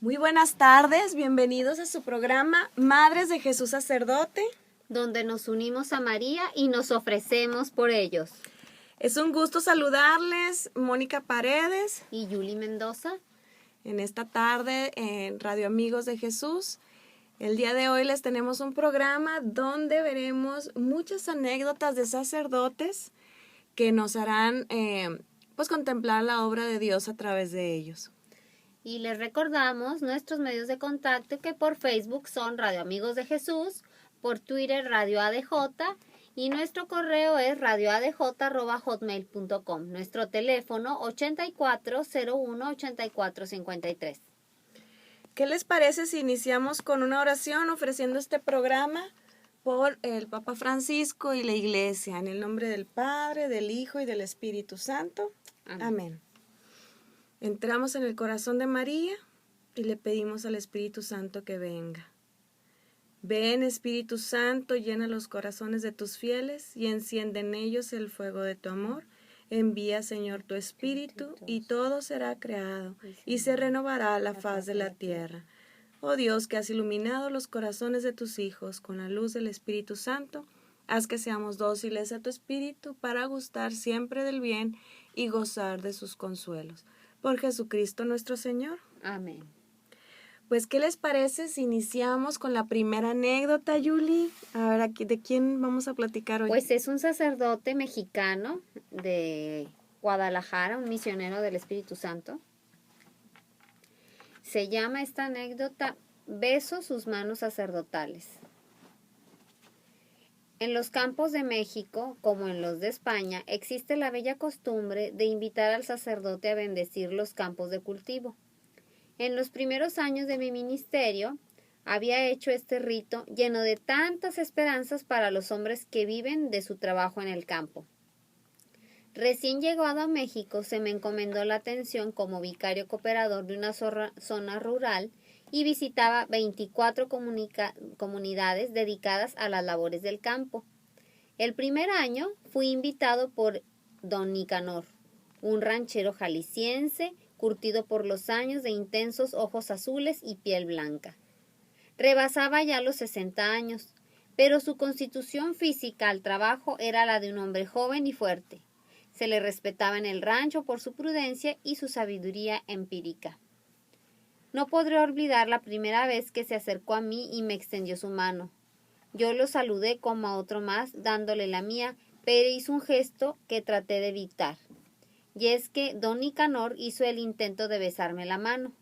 Muy buenas tardes, bienvenidos a su programa Madres de Jesús Sacerdote, donde nos unimos a María y nos ofrecemos por ellos. Es un gusto saludarles, Mónica Paredes y Yuli Mendoza, en esta tarde en Radio Amigos de Jesús. El día de hoy les tenemos un programa donde veremos muchas anécdotas de sacerdotes que nos harán contemplar la obra de Dios a través de ellos. Y les recordamos nuestros medios de contacto, que por Facebook son Radio Amigos de Jesús, por Twitter Radio ADJ, y nuestro correo es radioadj@hotmail.com. Nuestro teléfono 8401-8453. ¿Qué les parece si iniciamos con una oración ofreciendo este programa por el Papa Francisco y la Iglesia? En el nombre del Padre, del Hijo y del Espíritu Santo. Amén. Entramos en el corazón de María y le pedimos al Espíritu Santo que venga. Ven, Espíritu Santo, llena los corazones de tus fieles y enciende en ellos el fuego de tu amor. Envía, Señor, tu Espíritu y todo será creado y se renovará la faz de la tierra. Oh Dios, que has iluminado los corazones de tus hijos con la luz del Espíritu Santo, haz que seamos dóciles a tu Espíritu para gustar siempre del bien y gozar de sus consuelos. Por Jesucristo nuestro Señor. Amén. Pues, ¿qué les parece si iniciamos con la primera anécdota, Yuli? A ver, aquí, ¿de quién vamos a platicar hoy? Pues es un sacerdote mexicano de Guadalajara, un misionero del Espíritu Santo. Se llama esta anécdota Beso sus manos sacerdotales. En los campos de México, como en los de España, existe la bella costumbre de invitar al sacerdote a bendecir los campos de cultivo. En los primeros años de mi ministerio, había hecho este rito lleno de tantas esperanzas para los hombres que viven de su trabajo en el campo. Recién llegado a México, se me encomendó la atención como vicario cooperador de una zona rural y visitaba 24 comunidades dedicadas a las labores del campo. El primer año fui invitado por don Nicanor, un ranchero jalisciense curtido por los años de intensos ojos azules y piel blanca. Rebasaba ya los 60 años, pero su constitución física al trabajo era la de un hombre joven y fuerte. Se le respetaba en el rancho por su prudencia y su sabiduría empírica. No podré olvidar la primera vez que se acercó a mí y me extendió su mano. Yo lo saludé como a otro más, dándole la mía, pero hizo un gesto que traté de evitar. Y es que don Nicanor hizo el intento de besarme la mano.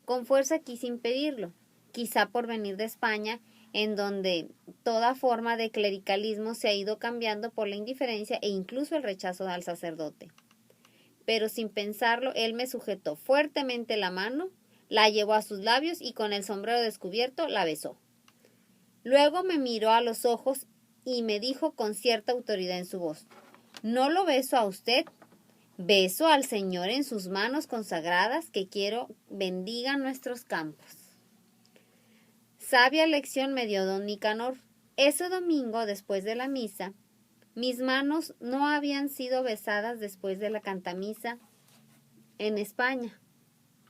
Con fuerza quise impedirlo, quizá por venir de España, en donde toda forma de clericalismo se ha ido cambiando por la indiferencia e incluso el rechazo al sacerdote. Pero sin pensarlo, él me sujetó fuertemente la mano, la llevó a sus labios y con el sombrero descubierto la besó. Luego me miró a los ojos y me dijo con cierta autoridad en su voz: «No lo beso a usted, beso al Señor en sus manos consagradas, que quiero bendiga nuestros campos». Sabia lección me dio don Nicanor. Ese domingo, después de la misa, mis manos no habían sido besadas después de la cantamisa en España.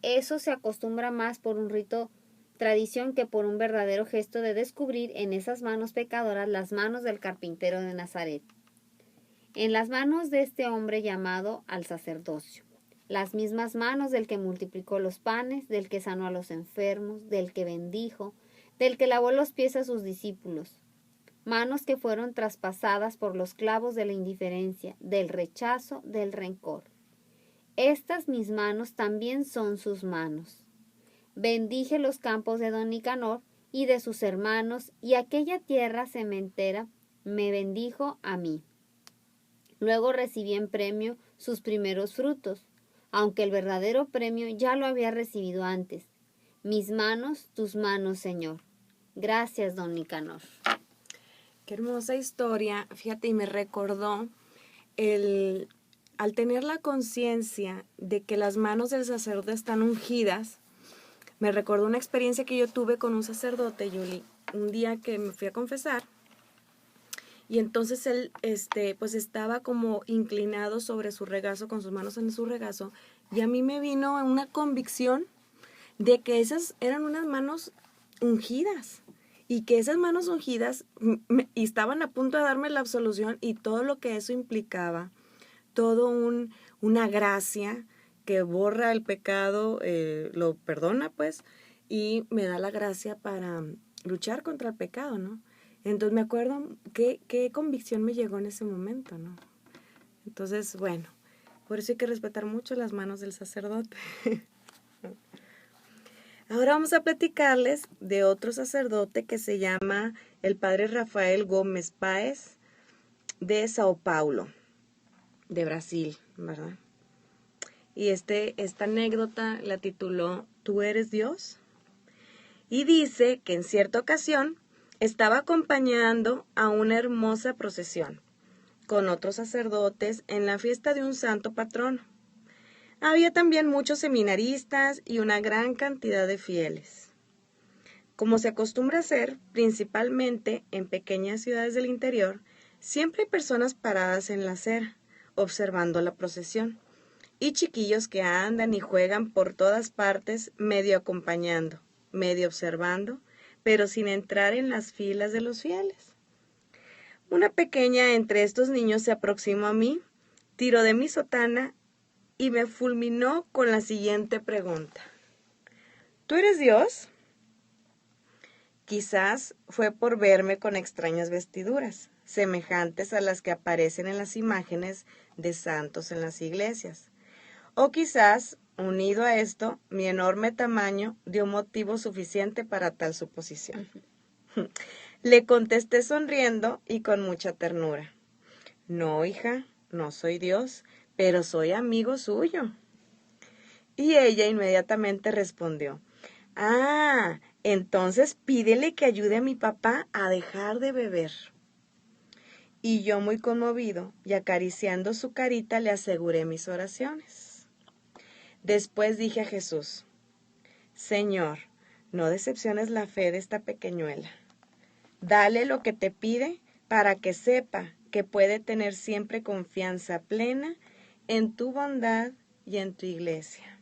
Eso se acostumbra más por un rito tradición que por un verdadero gesto de descubrir en esas manos pecadoras las manos del carpintero de Nazaret. En las manos de este hombre llamado al sacerdocio. Las mismas manos del que multiplicó los panes, del que sanó a los enfermos, del que bendijo, del que lavó los pies a sus discípulos. Manos que fueron traspasadas por los clavos de la indiferencia, del rechazo, del rencor. Estas mis manos también son sus manos. Bendije los campos de don Nicanor y de sus hermanos, y aquella tierra sementera me bendijo a mí. Luego recibí en premio sus primeros frutos, aunque el verdadero premio ya lo había recibido antes. Mis manos, tus manos, Señor. Gracias, don Nicanor. Qué hermosa historia, fíjate, y me recordó al tener la conciencia de que las manos del sacerdote están ungidas. Me recordó una experiencia que yo tuve con un sacerdote, Yuli, un día que me fui a confesar, y entonces él pues estaba como inclinado sobre su regazo, con sus manos en su regazo, y a mí me vino una convicción de que esas eran unas manos ungidas y que esas manos ungidas y estaban a punto de darme la absolución y todo lo que eso implicaba, todo una gracia que borra el pecado, lo perdona pues, y me da la gracia para luchar contra el pecado, ¿no? Entonces me acuerdo qué convicción me llegó en ese momento, ¿no? Entonces, bueno, por eso hay que respetar mucho las manos del sacerdote. Ahora vamos a platicarles de otro sacerdote que se llama el padre Rafael Gómez Páez de Sao Paulo, de Brasil, ¿verdad? Y esta anécdota la tituló ¿Tú eres Dios? Y dice que en cierta ocasión estaba acompañando a una hermosa procesión con otros sacerdotes en la fiesta de un santo patrono. Había también muchos seminaristas y una gran cantidad de fieles. Como se acostumbra hacer, principalmente en pequeñas ciudades del interior, siempre hay personas paradas en la acera, observando la procesión, y chiquillos que andan y juegan por todas partes, medio acompañando, medio observando, pero sin entrar en las filas de los fieles. Una pequeña entre estos niños se aproximó a mí, tiró de mi sotana y me fulminó con la siguiente pregunta. ¿Tú eres Dios? Quizás fue por verme con extrañas vestiduras, semejantes a las que aparecen en las imágenes de santos en las iglesias. O quizás, unido a esto, mi enorme tamaño dio motivo suficiente para tal suposición. Le contesté sonriendo y con mucha ternura. No, hija, no soy Dios, pero soy amigo suyo. Y ella inmediatamente respondió, entonces pídele que ayude a mi papá a dejar de beber. Y yo muy conmovido y acariciando su carita le aseguré mis oraciones. Después dije a Jesús, Señor, no decepciones la fe de esta pequeñuela. Dale lo que te pide para que sepa que puede tener siempre confianza plena en tu bondad y en tu iglesia.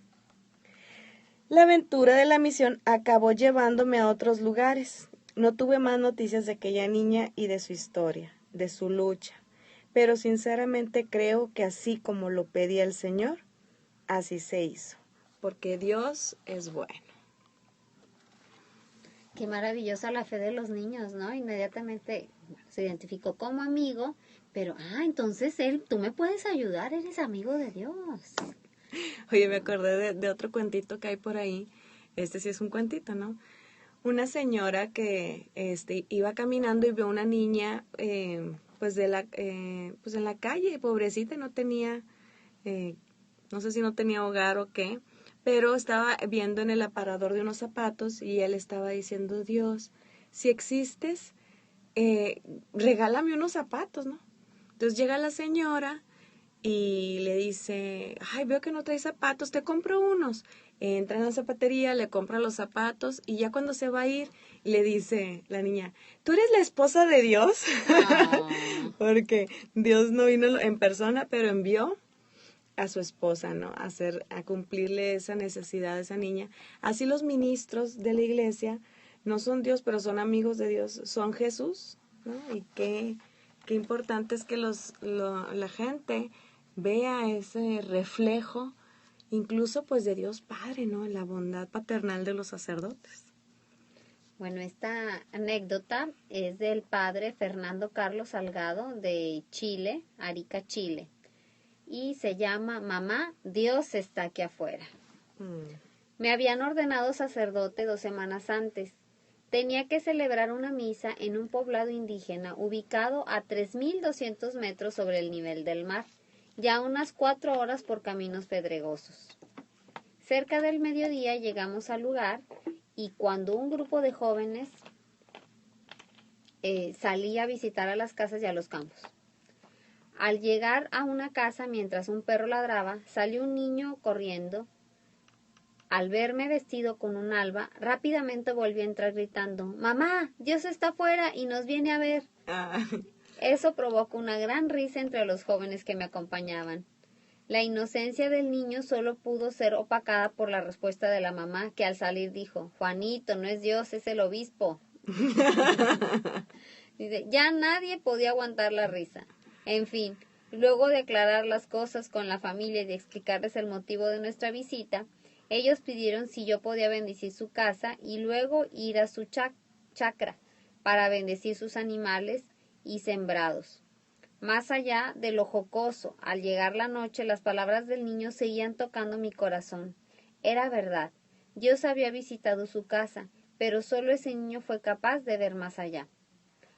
La aventura de la misión acabó llevándome a otros lugares. No tuve más noticias de aquella niña y de su historia, de su lucha, pero sinceramente creo que así como lo pedía el Señor, así se hizo, porque Dios es bueno. Qué maravillosa la fe de los niños, ¿no? Inmediatamente se identificó como amigo, pero, entonces tú me puedes ayudar, eres amigo de Dios. Oye, me acordé de otro cuentito que hay por ahí. Este sí es un cuentito, ¿no? Una señora que iba caminando y vio una niña pues en la calle, pobrecita, no tenía, no sé si no tenía hogar o qué, pero estaba viendo en el aparador de unos zapatos y él estaba diciendo, Dios, si existes, regálame unos zapatos, ¿no? Entonces llega la señora y le dice, veo que no traes zapatos, te compro unos. Entra en la zapatería, le compra los zapatos y ya cuando se va a ir, le dice la niña, ¿tú eres la esposa de Dios? Oh. Porque Dios no vino en persona, pero envió a su esposa, ¿no? A cumplirle esa necesidad de esa niña. Así los ministros de la iglesia no son Dios, pero son amigos de Dios, son Jesús, ¿no? Y qué importante es que la gente vea ese reflejo, incluso pues de Dios Padre, ¿no? La bondad paternal de los sacerdotes. Bueno, esta anécdota es del padre Fernando Carlos Salgado de Chile, Arica, Chile. Y se llama Mamá, Dios está aquí afuera. Me habían ordenado sacerdote 2 semanas antes. Tenía que celebrar una misa en un poblado indígena ubicado a 3.200 metros sobre el nivel del mar, ya unas 4 horas por caminos pedregosos. Cerca del mediodía llegamos al lugar y cuando un grupo de jóvenes salía a visitar a las casas y a los campos. Al llegar a una casa mientras un perro ladraba, salió un niño corriendo. Al verme vestido con un alba, rápidamente volvió a entrar gritando, «Mamá, Dios está afuera y nos viene a ver». Eso provocó una gran risa entre los jóvenes que me acompañaban. La inocencia del niño solo pudo ser opacada por la respuesta de la mamá, que al salir dijo: Juanito, no es Dios, es el obispo. Dice, ya nadie podía aguantar la risa. En fin, luego de aclarar las cosas con la familia y de explicarles el motivo de nuestra visita, ellos pidieron si yo podía bendecir su casa y luego ir a su chacra para bendecir sus animales y sembrados. Más allá de lo jocoso, al llegar la noche, las palabras del niño seguían tocando mi corazón. Era verdad. Dios había visitado su casa, pero solo ese niño fue capaz de ver más allá.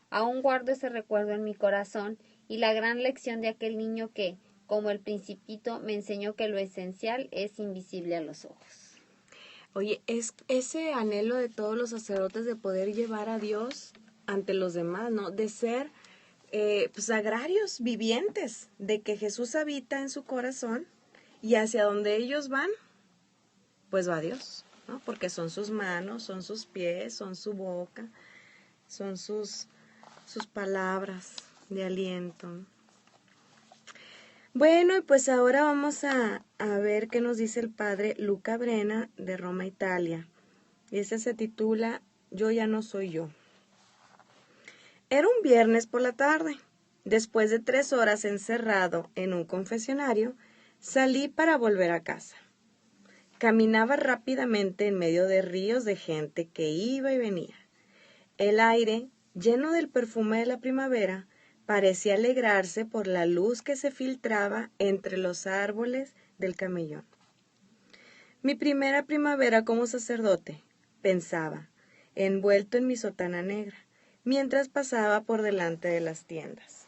Aún guardo ese recuerdo en mi corazón y la gran lección de aquel niño que, como el Principito, me enseñó que lo esencial es invisible a los ojos. Oye, es ese anhelo de todos los sacerdotes de poder llevar a Dios ante los demás, ¿no? De ser pues agrarios vivientes, de que Jesús habita en su corazón y hacia donde ellos van, pues va Dios, ¿no? Porque son sus manos, son sus pies, son su boca, son sus palabras de aliento. Bueno, y pues ahora vamos a ver qué nos dice el padre Luca Brena de Roma, Italia. Y ese se titula Yo ya no soy yo. Era un viernes por la tarde. Después de 3 horas encerrado en un confesionario, salí para volver a casa. Caminaba rápidamente en medio de ríos de gente que iba y venía. El aire, lleno del perfume de la primavera, parecía alegrarse por la luz que se filtraba entre los árboles del camellón. Mi primera primavera como sacerdote, pensaba, envuelto en mi sotana negra, mientras pasaba por delante de las tiendas.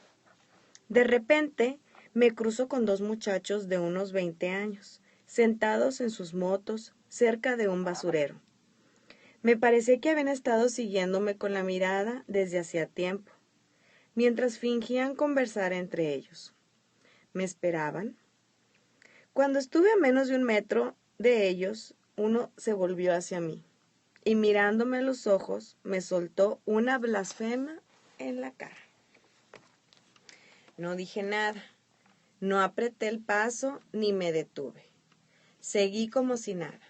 De repente me cruzo con 2 muchachos de unos 20 años, sentados en sus motos cerca de un basurero. Me parecía que habían estado siguiéndome con la mirada desde hacía tiempo, mientras fingían conversar entre ellos. ¿Me esperaban? Cuando estuve a menos de 1 metro de ellos, uno se volvió hacia mí y mirándome a los ojos me soltó una blasfema en la cara. No dije nada, no apreté el paso ni me detuve. Seguí como si nada,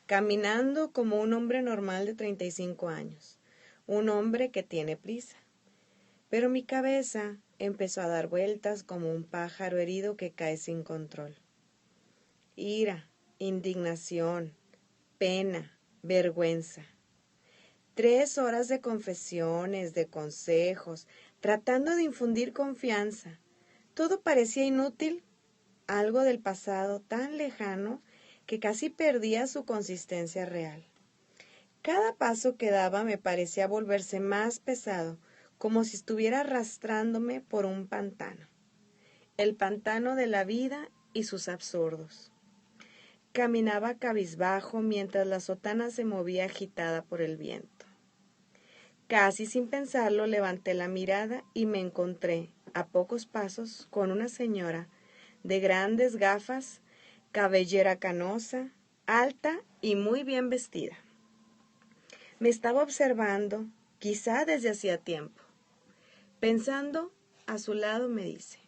caminando como un hombre normal de 35 años, un hombre que tiene prisa. Pero mi cabeza empezó a dar vueltas como un pájaro herido que cae sin control. Ira, indignación, pena, vergüenza. 3 horas de confesiones, de consejos, tratando de infundir confianza. Todo parecía inútil, algo del pasado tan lejano que casi perdía su consistencia real. Cada paso que daba me parecía volverse más pesado, como si estuviera arrastrándome por un pantano. El pantano de la vida y sus absurdos. Caminaba cabizbajo mientras la sotana se movía agitada por el viento. Casi sin pensarlo levanté la mirada y me encontré, a pocos pasos, con una señora de grandes gafas, cabellera canosa, alta y muy bien vestida. Me estaba observando, quizá desde hacía tiempo. Pensando, a su lado me dice: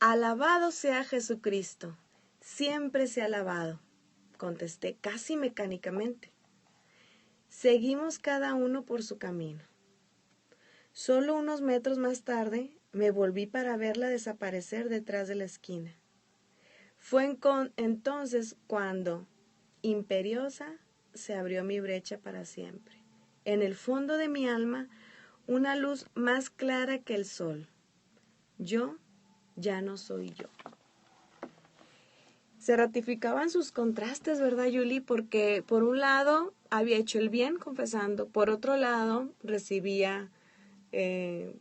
«Alabado sea Jesucristo, siempre sea alabado», contesté casi mecánicamente. Seguimos cada uno por su camino. Solo unos metros más tarde me volví para verla desaparecer detrás de la esquina. Fue entonces cuando, imperiosa, se abrió mi brecha para siempre. En el fondo de mi alma, una luz más clara que el sol. Yo ya no soy yo. Se ratificaban sus contrastes, ¿verdad, Yuli? Porque por un lado había hecho el bien confesando, por otro lado recibía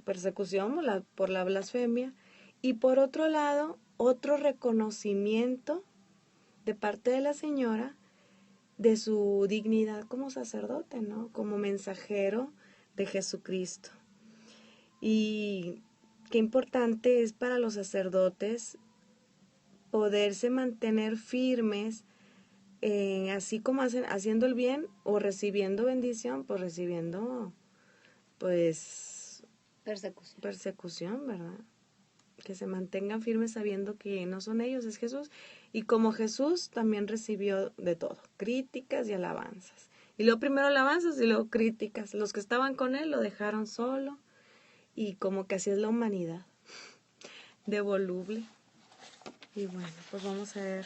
persecución por la blasfemia y por otro lado otro reconocimiento de parte de la señora de su dignidad como sacerdote, ¿no? Como mensajero de Jesucristo. Y qué importante es para los sacerdotes poderse mantener firmes, así como haciendo el bien o recibiendo bendición, pues recibiendo, pues, Persecución. persecución, ¿verdad? que se mantengan firmes sabiendo que no son ellos, es Jesús. Y como Jesús también recibió de todo, críticas y alabanzas. Y luego primero alabanzas y luego críticas. Los que estaban con él lo dejaron solo y como que así es la humanidad, de voluble. Y bueno, pues vamos a ver.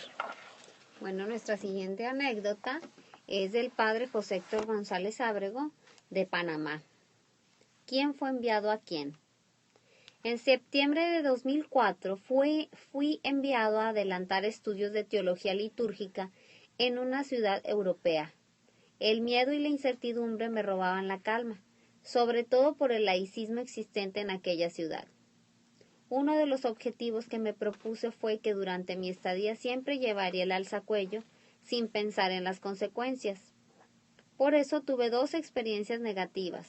Bueno, nuestra siguiente anécdota es del padre José Héctor González Ábrego de Panamá. ¿Quién fue enviado a quién? En septiembre de 2004 fui enviado a adelantar estudios de teología litúrgica en una ciudad europea. El miedo y la incertidumbre me robaban la calma, sobre todo por el laicismo existente en aquella ciudad. Uno de los objetivos que me propuse fue que durante mi estadía siempre llevaría el alzacuello sin pensar en las consecuencias. Por eso tuve 2 experiencias negativas.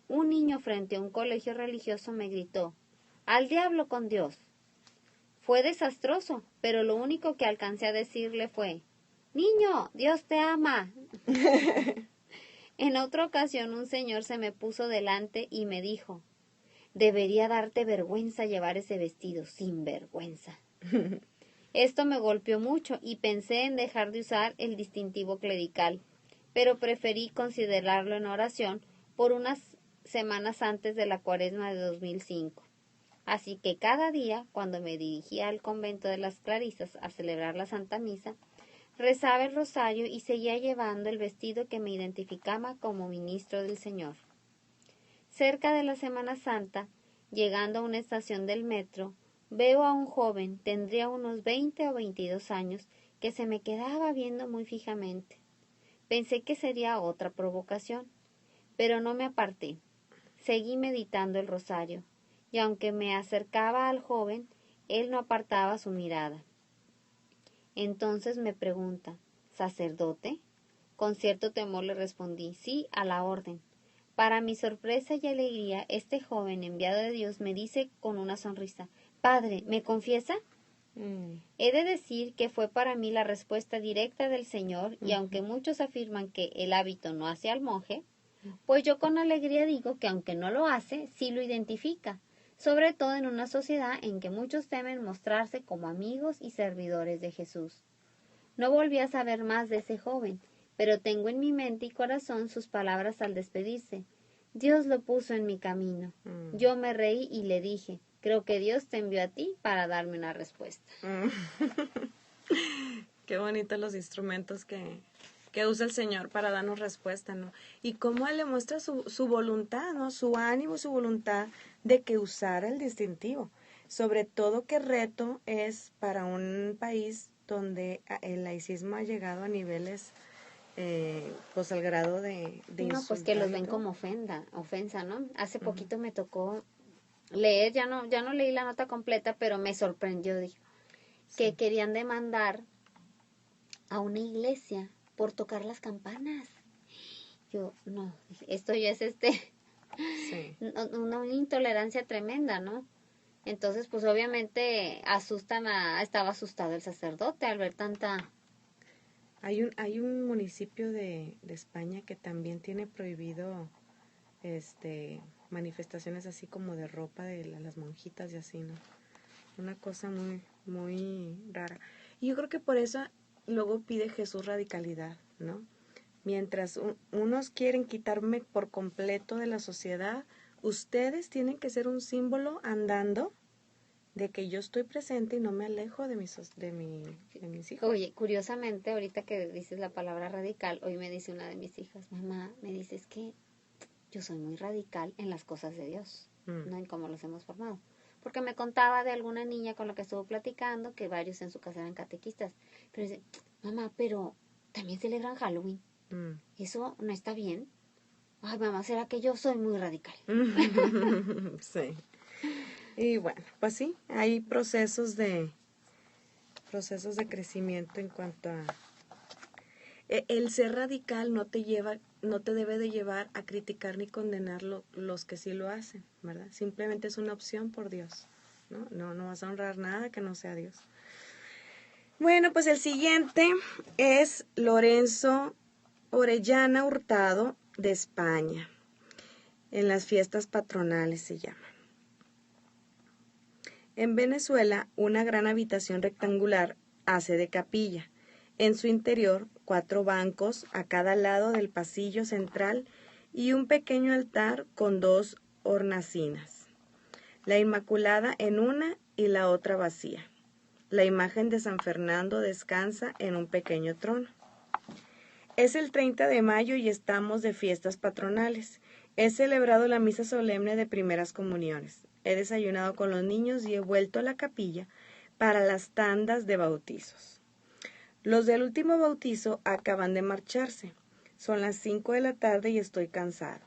Un niño frente a un colegio religioso me gritó: ¡al diablo con Dios! Fue desastroso, pero lo único que alcancé a decirle fue: ¡niño, Dios te ama! En otra ocasión un señor se me puso delante y me dijo: debería darte vergüenza llevar ese vestido, sin vergüenza. Esto me golpeó mucho y pensé en dejar de usar el distintivo clerical, pero preferí considerarlo en oración por unas semanas antes de la Cuaresma de 2005. Así que cada día, cuando me dirigía al convento de las Clarisas a celebrar la Santa Misa, rezaba el rosario y seguía llevando el vestido que me identificaba como ministro del Señor. Cerca de la Semana Santa, llegando a una estación del metro, veo a un joven, tendría unos 20 o 22 años, que se me quedaba viendo muy fijamente. Pensé que sería otra provocación, pero no me aparté. Seguí meditando el rosario, y aunque me acercaba al joven, él no apartaba su mirada. Entonces me pregunta: ¿sacerdote? Con cierto temor le respondí: sí, a la orden. Para mi sorpresa y alegría, este joven enviado de Dios me dice con una sonrisa: Padre, ¿me confiesa? He de decir que fue para mí la respuesta directa del Señor, y aunque muchos afirman que el hábito no hace al monje, pues yo con alegría digo que aunque no lo hace, sí lo identifica, sobre todo en una sociedad en que muchos temen mostrarse como amigos y servidores de Jesús. No volví a saber más de ese joven, pero tengo en mi mente y corazón sus palabras al despedirse: Dios lo puso en mi camino. Yo me reí y le dije: creo que Dios te envió a ti para darme una respuesta. Qué bonitos los instrumentos que usa el Señor para darnos respuesta, ¿no? Y cómo Él le muestra su voluntad, ¿no? Su ánimo, su voluntad de que usara el distintivo. Sobre todo qué reto es para un país donde el laicismo ha llegado a niveles, pues al grado de no, pues que los ven como ofensa, ¿no? Hace poquito me tocó leer, ya no leí la nota completa, pero me sorprendió, dije, que querían demandar a una iglesia por tocar las campanas. Yo, no, esto ya es una intolerancia tremenda, ¿no? Entonces, pues obviamente estaba asustado el sacerdote al ver tanta... Hay un municipio de España que también tiene prohibido manifestaciones así como de ropa de las monjitas y así, ¿no? Una cosa muy, muy rara. Y yo creo que por eso luego pide Jesús radicalidad, ¿no? Mientras unos quieren quitarme por completo de la sociedad, ustedes tienen que ser un símbolo andando de que yo estoy presente y no me alejo de mis hijos. Oye, curiosamente, ahorita que dices la palabra radical, hoy me dice una de mis hijas: mamá, me dices que yo soy muy radical en las cosas de Dios, ¿no? En cómo los hemos formado. Porque me contaba de alguna niña con la que estuvo platicando, que varios en su casa eran catequistas. Pero dice: mamá, pero también celebran Halloween. ¿Eso no está bien? Ay, mamá, ¿será que yo soy muy radical? Sí. Y bueno, pues sí, hay procesos de crecimiento en cuanto a... El ser radical no te debe de llevar a criticar ni condenar los que sí lo hacen, ¿verdad? Simplemente es una opción por Dios, ¿no? No vas a honrar nada que no sea Dios. Bueno, pues el siguiente es Lorenzo Orellana Hurtado, de España. En las fiestas patronales se llama. En Venezuela, una gran habitación rectangular hace de capilla. En su interior, 4 bancos a cada lado del pasillo central y un pequeño altar con 2 hornacinas. La Inmaculada en una y la otra vacía. La imagen de San Fernando descansa en un pequeño trono. Es el 30 de mayo y estamos de fiestas patronales. He celebrado la misa solemne de primeras comuniones. He desayunado con los niños y he vuelto a la capilla para las tandas de bautizos. Los del último bautizo acaban de marcharse. Son las 5 de la tarde y estoy cansado.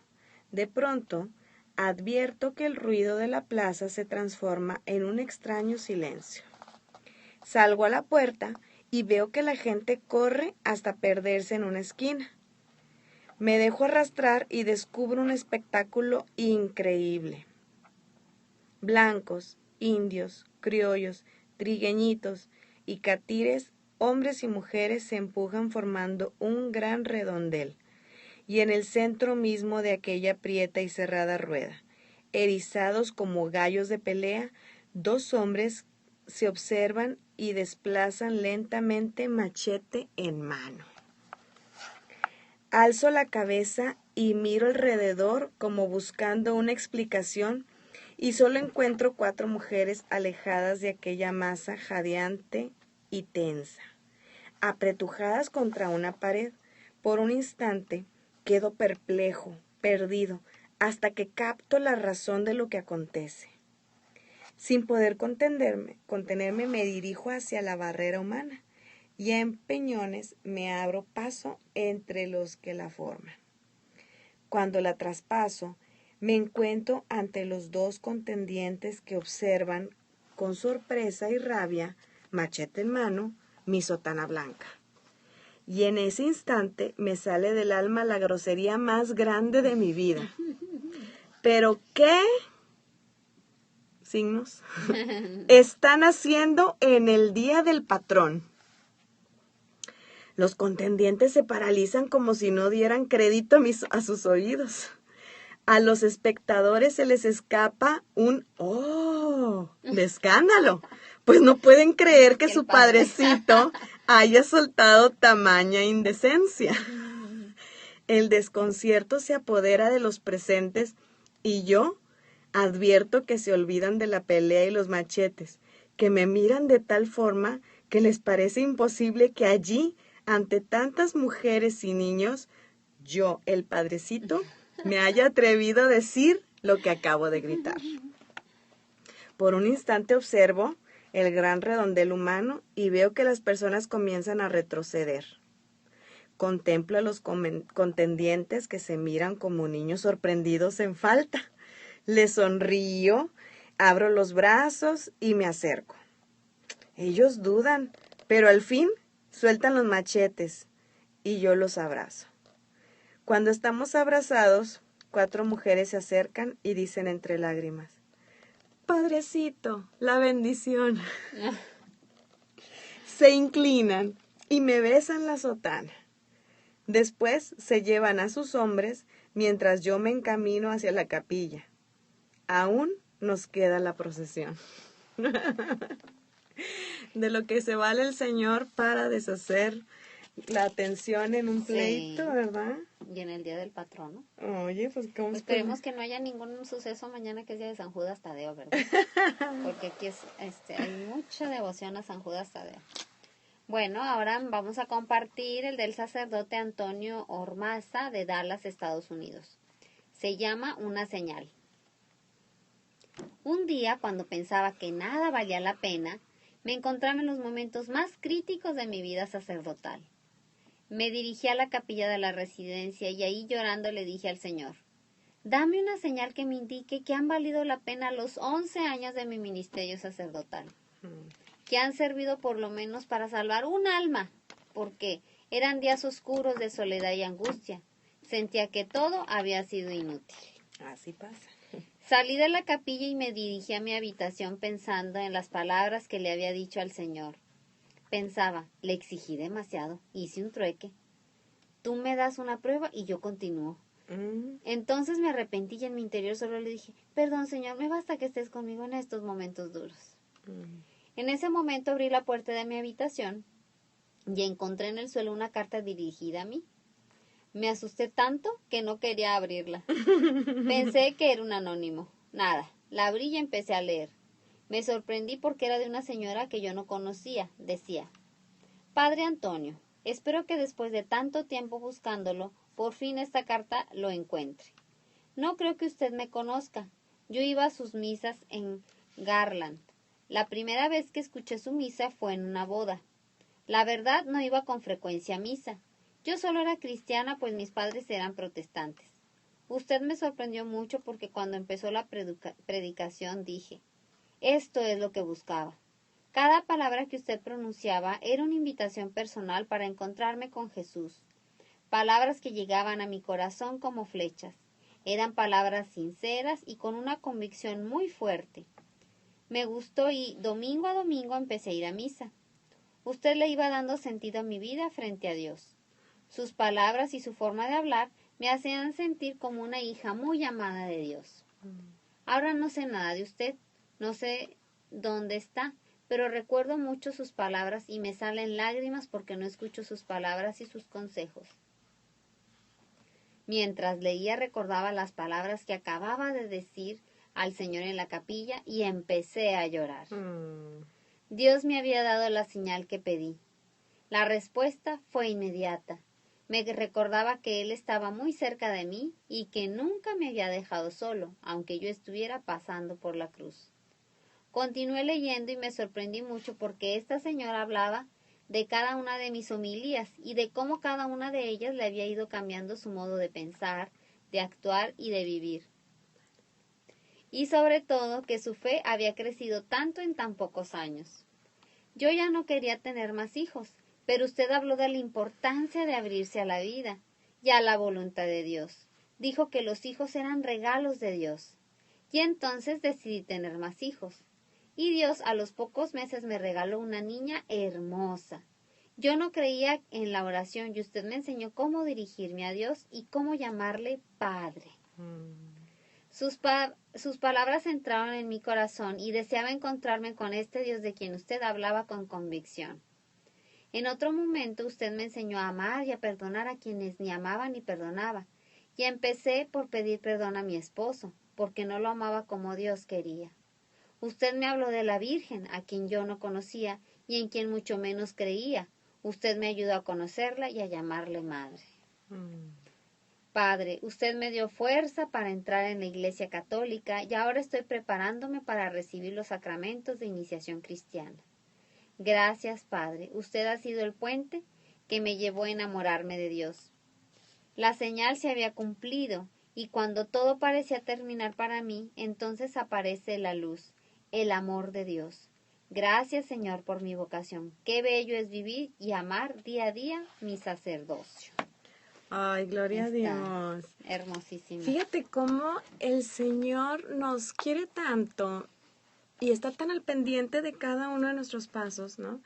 De pronto, advierto que el ruido de la plaza se transforma en un extraño silencio. Salgo a la puerta y veo que la gente corre hasta perderse en una esquina. Me dejo arrastrar y descubro un espectáculo increíble. Blancos, indios, criollos, trigueñitos y catires, hombres y mujeres se empujan formando un gran redondel. Y en el centro mismo de aquella prieta y cerrada rueda, erizados como gallos de pelea, 2 hombres se observan y desplazan lentamente machete en mano. Alzo la cabeza y miro alrededor como buscando una explicación y solo encuentro 4 mujeres alejadas de aquella masa jadeante y tensa, apretujadas contra una pared. Por un instante quedo perplejo, perdido, hasta que capto la razón de lo que acontece. Sin poder contenerme me dirijo hacia la barrera humana y a empeñones me abro paso entre los que la forman. Cuando la traspaso, me encuentro ante los 2 contendientes que observan con sorpresa y rabia, machete en mano, mi sotana blanca. Y en ese instante me sale del alma la grosería más grande de mi vida. ¿Pero qué? Signos. Están haciendo en el día del patrón. Los contendientes se paralizan como si no dieran crédito a sus oídos. A los espectadores se les escapa un ¡oh! De escándalo, pues no pueden creer que su padrecito haya soltado tamaña indecencia. El desconcierto se apodera de los presentes y yo advierto que se olvidan de la pelea y los machetes, que me miran de tal forma que les parece imposible que allí, ante tantas mujeres y niños, yo, el padrecito, me haya atrevido a decir lo que acabo de gritar. Por un instante observo el gran redondel humano y veo que las personas comienzan a retroceder. Contemplo a los contendientes que se miran como niños sorprendidos en falta. Les sonrío, abro los brazos y me acerco. Ellos dudan, pero al fin sueltan los machetes y yo los abrazo. Cuando estamos abrazados, 4 mujeres se acercan y dicen entre lágrimas: Padrecito, la bendición. Se inclinan y me besan la sotana. Después se llevan a sus hombres mientras yo me encamino hacia la capilla. Aún nos queda la procesión. De lo que se vale el Señor para deshacer la atención en un pleito, sí, ¿verdad? Y en el día del patrono. Oye, pues ¿cómo? Pues esperemos que no haya ningún suceso mañana, que es día de San Judas Tadeo, ¿verdad? Porque aquí hay mucha devoción a San Judas Tadeo. Bueno, ahora vamos a compartir el del sacerdote Antonio Ormaza de Dallas, Estados Unidos. Se llama Una señal. Un día, cuando pensaba que nada valía la pena, me encontraba en los momentos más críticos de mi vida sacerdotal. Me dirigí a la capilla de la residencia y ahí llorando le dije al Señor: dame una señal que me indique que han valido la pena los 11 años de mi ministerio sacerdotal, que han servido por lo menos para salvar un alma, porque eran días oscuros de soledad y angustia. Sentía que todo había sido inútil. Así pasa. Salí de la capilla y me dirigí a mi habitación pensando en las palabras que le había dicho al Señor. Pensaba, le exigí demasiado, hice un trueque. Tú me das una prueba y yo continúo. Entonces me arrepentí y en mi interior solo le dije: perdón, Señor, me basta que estés conmigo en estos momentos duros. En ese momento abrí la puerta de mi habitación y encontré en el suelo una carta dirigida a mí. Me asusté tanto que no quería abrirla. Pensé que era un anónimo. Nada, la abrí y empecé a leer. Me sorprendí porque era de una señora que yo no conocía. Decía: Padre Antonio, espero que después de tanto tiempo buscándolo, por fin esta carta lo encuentre. No creo que usted me conozca. Yo iba a sus misas en Garland. La primera vez que escuché su misa fue en una boda. La verdad, no iba con frecuencia a misa. Yo solo era cristiana, pues mis padres eran protestantes. Usted me sorprendió mucho porque cuando empezó la predicación dije: esto es lo que buscaba. Cada palabra que usted pronunciaba era una invitación personal para encontrarme con Jesús. Palabras que llegaban a mi corazón como flechas. Eran palabras sinceras y con una convicción muy fuerte. Me gustó y domingo a domingo empecé a ir a misa. Usted le iba dando sentido a mi vida frente a Dios. Sus palabras y su forma de hablar me hacían sentir como una hija muy amada de Dios. Ahora no sé nada de usted, no sé dónde está, pero recuerdo mucho sus palabras y me salen lágrimas porque no escucho sus palabras y sus consejos. Mientras leía recordaba las palabras que acababa de decir al Señor en la capilla y empecé a llorar. Dios me había dado la señal que pedí. La respuesta fue inmediata. Me recordaba que Él estaba muy cerca de mí y que nunca me había dejado solo, aunque yo estuviera pasando por la cruz. Continué leyendo y me sorprendí mucho porque esta señora hablaba de cada una de mis homilías y de cómo cada una de ellas le había ido cambiando su modo de pensar, de actuar y de vivir. Y sobre todo que su fe había crecido tanto en tan pocos años. Yo ya no quería tener más hijos, pero usted habló de la importancia de abrirse a la vida y a la voluntad de Dios. Dijo que los hijos eran regalos de Dios. Y entonces decidí tener más hijos. Y Dios a los pocos meses me regaló una niña hermosa. Yo no creía en la oración y usted me enseñó cómo dirigirme a Dios y cómo llamarle Padre. Sus palabras entraron en mi corazón y deseaba encontrarme con este Dios de quien usted hablaba con convicción. En otro momento usted me enseñó a amar y a perdonar a quienes ni amaba ni perdonaba, y empecé por pedir perdón a mi esposo, porque no lo amaba como Dios quería. Usted me habló de la Virgen, a quien yo no conocía y en quien mucho menos creía. Usted me ayudó a conocerla y a llamarle madre. Padre, usted me dio fuerza para entrar en la Iglesia Católica y ahora estoy preparándome para recibir los sacramentos de iniciación cristiana. Gracias, Padre. Usted ha sido el puente que me llevó a enamorarme de Dios. La señal se había cumplido y cuando todo parecía terminar para mí, entonces aparece la luz, el amor de Dios. Gracias, Señor, por mi vocación. Qué bello es vivir y amar día a día mi sacerdocio. Ay, gloria a Dios. Hermosísimo. Fíjate cómo el Señor nos quiere tanto y está tan al pendiente de cada uno de nuestros pasos, ¿no?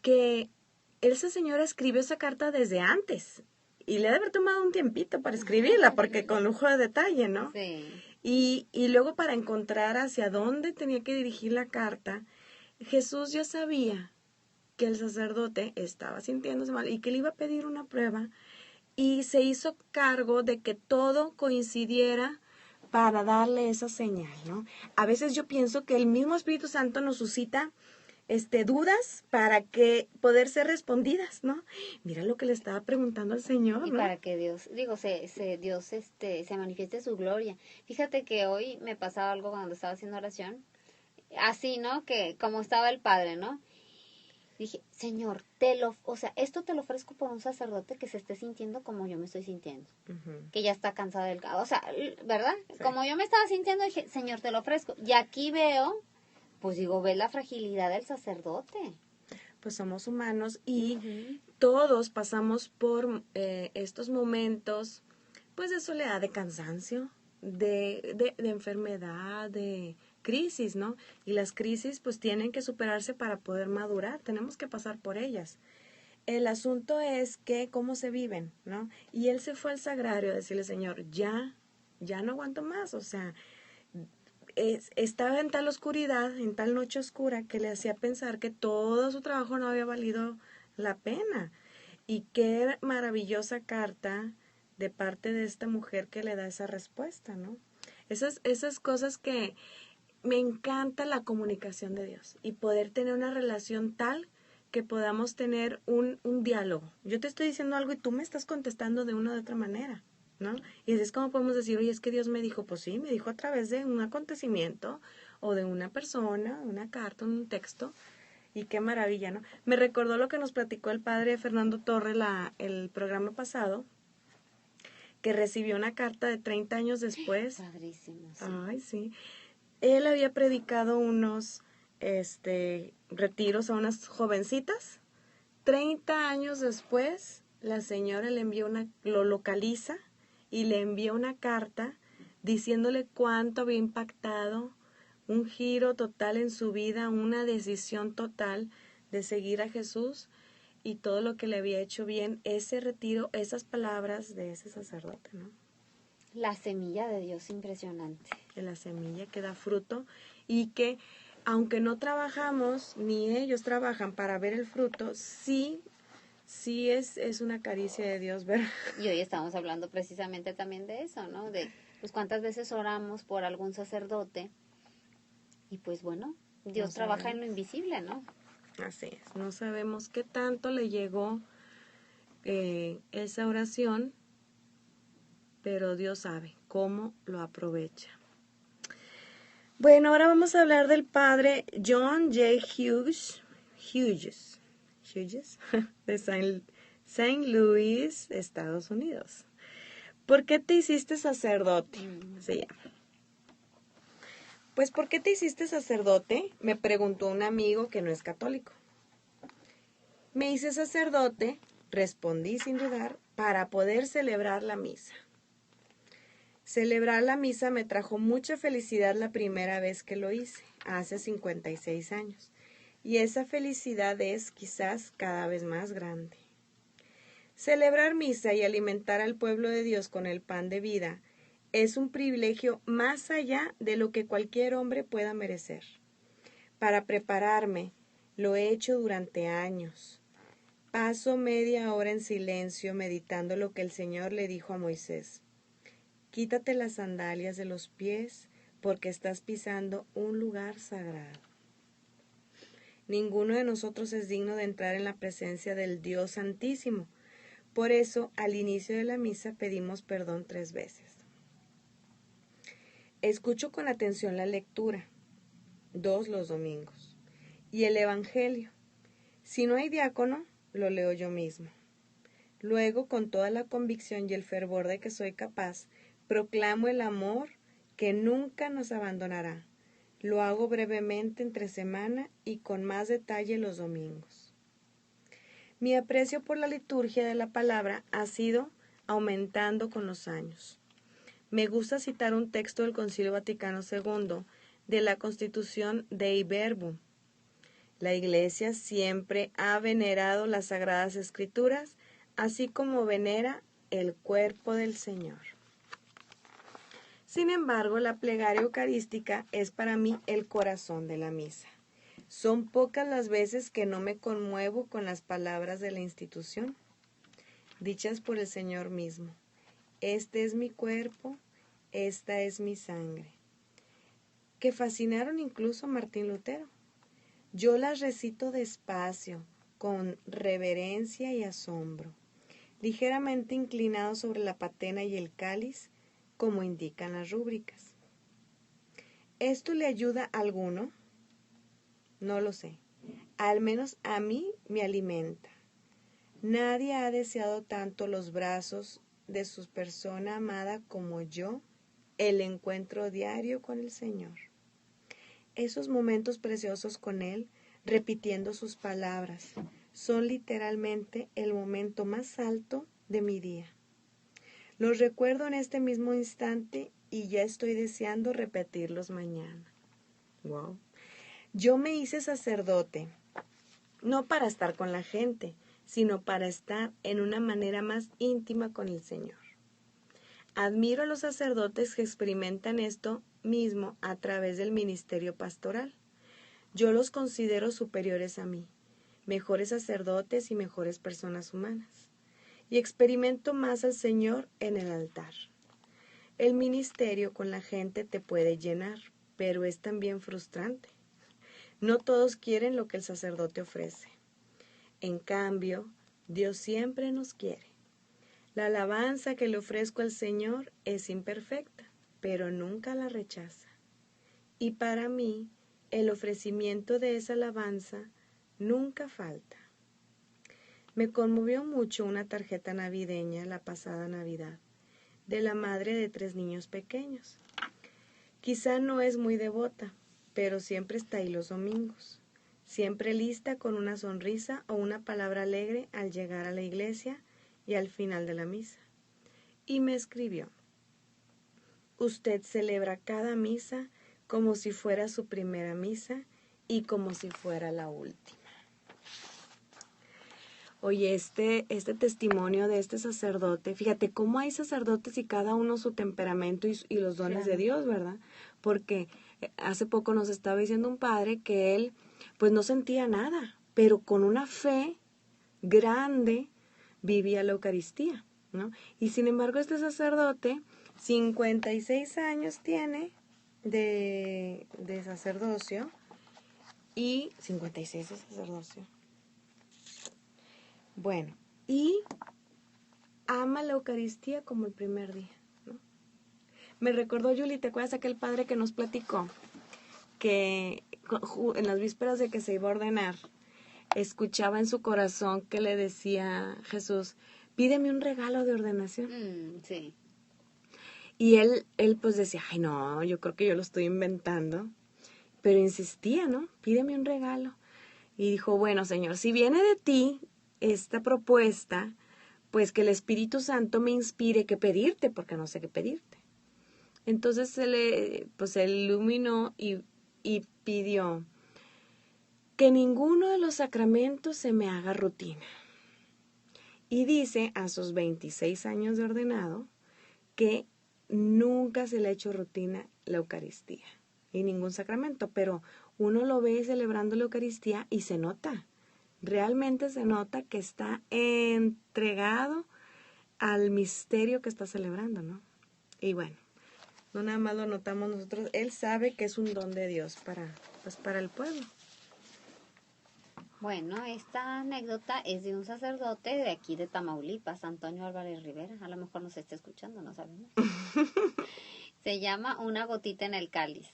Que ese Señor escribió esa carta desde antes y le debe haber tomado un tiempito para escribirla, porque con lujo de detalle, ¿no? Sí. Y luego para encontrar hacia dónde tenía que dirigir la carta, Jesús ya sabía que el sacerdote estaba sintiéndose mal y que le iba a pedir una prueba y se hizo cargo de que todo coincidiera para darle esa señal, ¿no? A veces yo pienso que el mismo Espíritu Santo nos suscita dudas para que poder ser respondidas, ¿no? Mira lo que le estaba preguntando al Señor, Y ¿no? para que Dios, Dios se manifieste su gloria. Fíjate que hoy me pasaba algo cuando estaba haciendo oración, así, ¿no? Que como estaba el Padre, ¿no? Dije, Señor, esto te lo ofrezco por un sacerdote que se esté sintiendo como yo me estoy sintiendo, que ya está cansado del o sea, ¿verdad? Sí. Como yo me estaba sintiendo, dije, Señor, te lo ofrezco. Y aquí veo, pues digo, ve la fragilidad del sacerdote. Pues somos humanos y todos pasamos por estos momentos, pues de soledad, de cansancio, de enfermedad, de crisis, ¿no? Y las crisis pues tienen que superarse para poder madurar, tenemos que pasar por ellas. El asunto es que cómo se viven, ¿no? Y él se fue al sagrario a decirle, Señor, ya no aguanto más, o sea, estaba en tal oscuridad, en tal noche oscura, que le hacía pensar que todo su trabajo no había valido la pena. Y qué maravillosa carta de parte de esta mujer que le da esa respuesta, ¿no? Esas cosas que me encanta la comunicación de Dios y poder tener una relación tal que podamos tener un diálogo. Yo te estoy diciendo algo y tú me estás contestando de una u otra manera, ¿no? Y así es como podemos decir, oye, es que Dios me dijo, pues sí, me dijo a través de un acontecimiento o de una persona, una carta, un texto. Y qué maravilla, ¿no? Me recordó lo que nos platicó el padre Fernando Torre el programa pasado, que recibió una carta de 30 años después. Padrísimo, sí. Ay, sí. Él había predicado unos retiros a unas jovencitas. 30 años después, la señora lo localiza y le envía una carta diciéndole cuánto había impactado, un giro total en su vida, una decisión total de seguir a Jesús y todo lo que le había hecho bien ese retiro, esas palabras de ese sacerdote, ¿no? La semilla de Dios impresionante. Que la semilla que da fruto y que aunque no trabajamos, ni ellos trabajan para ver el fruto, sí es una caricia de Dios, ¿verdad? Y hoy estamos hablando precisamente también de eso, ¿no? De pues cuántas veces oramos por algún sacerdote y pues bueno, Dios No trabaja en sabemos. lo invisible, ¿no? Así es, no sabemos qué tanto le llegó esa oración, pero Dios sabe cómo lo aprovecha. Bueno, ahora vamos a hablar del padre John J. Hughes de Saint Louis, Estados Unidos. ¿Por qué te hiciste sacerdote? Se llama. Pues, ¿por qué te hiciste sacerdote? Me preguntó un amigo que no es católico. Me hice sacerdote, respondí sin dudar, para poder celebrar la misa. Celebrar la misa me trajo mucha felicidad la primera vez que lo hice, hace 56 años. Y esa felicidad es quizás cada vez más grande. Celebrar misa y alimentar al pueblo de Dios con el pan de vida es un privilegio más allá de lo que cualquier hombre pueda merecer. Para prepararme, lo he hecho durante años. Paso media hora en silencio meditando lo que el Señor le dijo a Moisés. Quítate las sandalias de los pies porque estás pisando un lugar sagrado. Ninguno de nosotros es digno de entrar en la presencia del Dios Santísimo. Por eso, al inicio de la misa pedimos perdón 3 veces. Escucho con atención la lectura, 2 los domingos, y el Evangelio. Si no hay diácono, lo leo yo mismo. Luego, con toda la convicción y el fervor de que soy capaz, proclamo el amor que nunca nos abandonará. Lo hago brevemente entre semana y con más detalle los domingos. Mi aprecio por la liturgia de la palabra ha sido aumentando con los años. Me gusta citar un texto del Concilio Vaticano II de la Constitución Dei Verbum. La Iglesia siempre ha venerado las Sagradas Escrituras, así como venera el cuerpo del Señor. Sin embargo, la plegaria eucarística es para mí el corazón de la misa. Son pocas las veces que no me conmuevo con las palabras de la institución, dichas por el Señor mismo. Este es mi cuerpo, esta es mi sangre, que fascinaron incluso a Martín Lutero. Yo las recito despacio, con reverencia y asombro, ligeramente inclinado sobre la patena y el cáliz, como indican las rúbricas. ¿Esto le ayuda a alguno? No lo sé. Al menos a mí me alimenta. Nadie ha deseado tanto los brazos de su persona amada como yo, el encuentro diario con el Señor. Esos momentos preciosos con Él, repitiendo sus palabras, son literalmente el momento más alto de mi día. Los recuerdo en este mismo instante y ya estoy deseando repetirlos mañana. Wow. Yo me hice sacerdote, no para estar con la gente, sino para estar en una manera más íntima con el Señor. Admiro a los sacerdotes que experimentan esto mismo a través del ministerio pastoral. Yo los considero superiores a mí, mejores sacerdotes y mejores personas humanas, y experimento más al Señor en el altar. El ministerio con la gente te puede llenar, pero es también frustrante. No todos quieren lo que el sacerdote ofrece. En cambio, Dios siempre nos quiere. La alabanza que le ofrezco al Señor es imperfecta, pero nunca la rechaza. Y para mí, el ofrecimiento de esa alabanza nunca falta. Me conmovió mucho una tarjeta navideña la pasada Navidad, de la madre de 3 niños pequeños. Quizá no es muy devota, pero siempre está ahí los domingos, siempre lista con una sonrisa o una palabra alegre al llegar a la iglesia y al final de la misa. Y me escribió: usted celebra cada misa como si fuera su primera misa y como si fuera la última. Oye, este testimonio de este sacerdote, fíjate cómo hay sacerdotes y cada uno su temperamento y los dones de Dios, ¿verdad? Porque hace poco nos estaba diciendo un padre que él pues no sentía nada, pero con una fe grande vivía la Eucaristía, ¿no? Y sin embargo este sacerdote, 56 años tiene de sacerdocio y 56 de sacerdocio. Bueno, y ama la Eucaristía como el primer día, ¿no? Me recordó, Yuli, ¿te acuerdas aquel padre que nos platicó que en las vísperas de que se iba a ordenar, escuchaba en su corazón que le decía Jesús: pídeme un regalo de ordenación? Sí. Y él pues decía: ay no, yo creo que yo lo estoy inventando. Pero insistía, ¿no? Pídeme un regalo. Y dijo: bueno, Señor, si viene de ti esta propuesta, pues que el Espíritu Santo me inspire qué pedirte, porque no sé qué pedirte. Entonces se iluminó y pidió que ninguno de los sacramentos se me haga rutina. Y dice, a sus 26 años de ordenado, que nunca se le ha hecho rutina la Eucaristía y ningún sacramento, pero uno lo ve celebrando la Eucaristía y se nota. Realmente se nota que está entregado al misterio que está celebrando, ¿no? Y bueno, no nada más lo notamos nosotros, él sabe que es un don de Dios para el pueblo. Bueno, esta anécdota es de un sacerdote de aquí de Tamaulipas, Antonio Álvarez Rivera. A lo mejor nos está escuchando, no sabemos. Se llama Una gotita en el cáliz.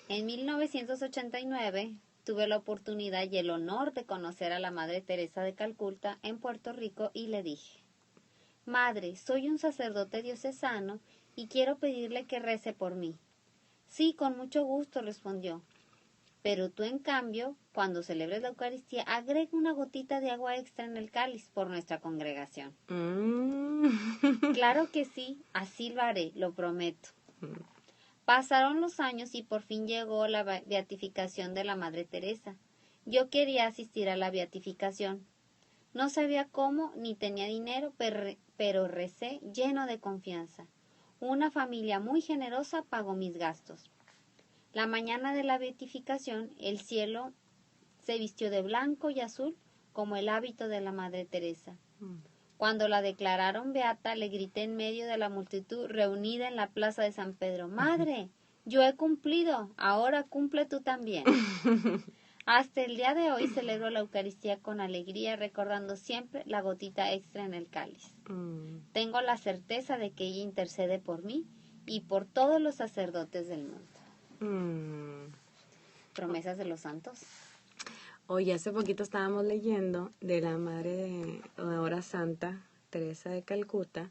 En 1989 tuve la oportunidad y el honor de conocer a la Madre Teresa de Calcuta en Puerto Rico y le dije: Madre, soy un sacerdote diocesano y quiero pedirle que rece por mí. Sí, con mucho gusto, respondió. Pero tú, en cambio, cuando celebres la Eucaristía, agrega una gotita de agua extra en el cáliz por nuestra congregación. Claro que sí, así lo haré, lo prometo. Pasaron los años y por fin llegó la beatificación de la Madre Teresa. Yo quería asistir a la beatificación. No sabía cómo ni tenía dinero, pero recé lleno de confianza. Una familia muy generosa pagó mis gastos. La mañana de la beatificación, el cielo se vistió de blanco y azul como el hábito de la Madre Teresa. Cuando la declararon beata, le grité en medio de la multitud reunida en la plaza de San Pedro: Madre, yo he cumplido, ahora cumple tú también. Hasta el día de hoy celebro la Eucaristía con alegría, recordando siempre la gotita extra en el cáliz. Tengo la certeza de que ella intercede por mí y por todos los sacerdotes del mundo. Promesas de los santos. Oye, hace poquito estábamos leyendo de la Madre de ahora Santa Teresa de Calcuta,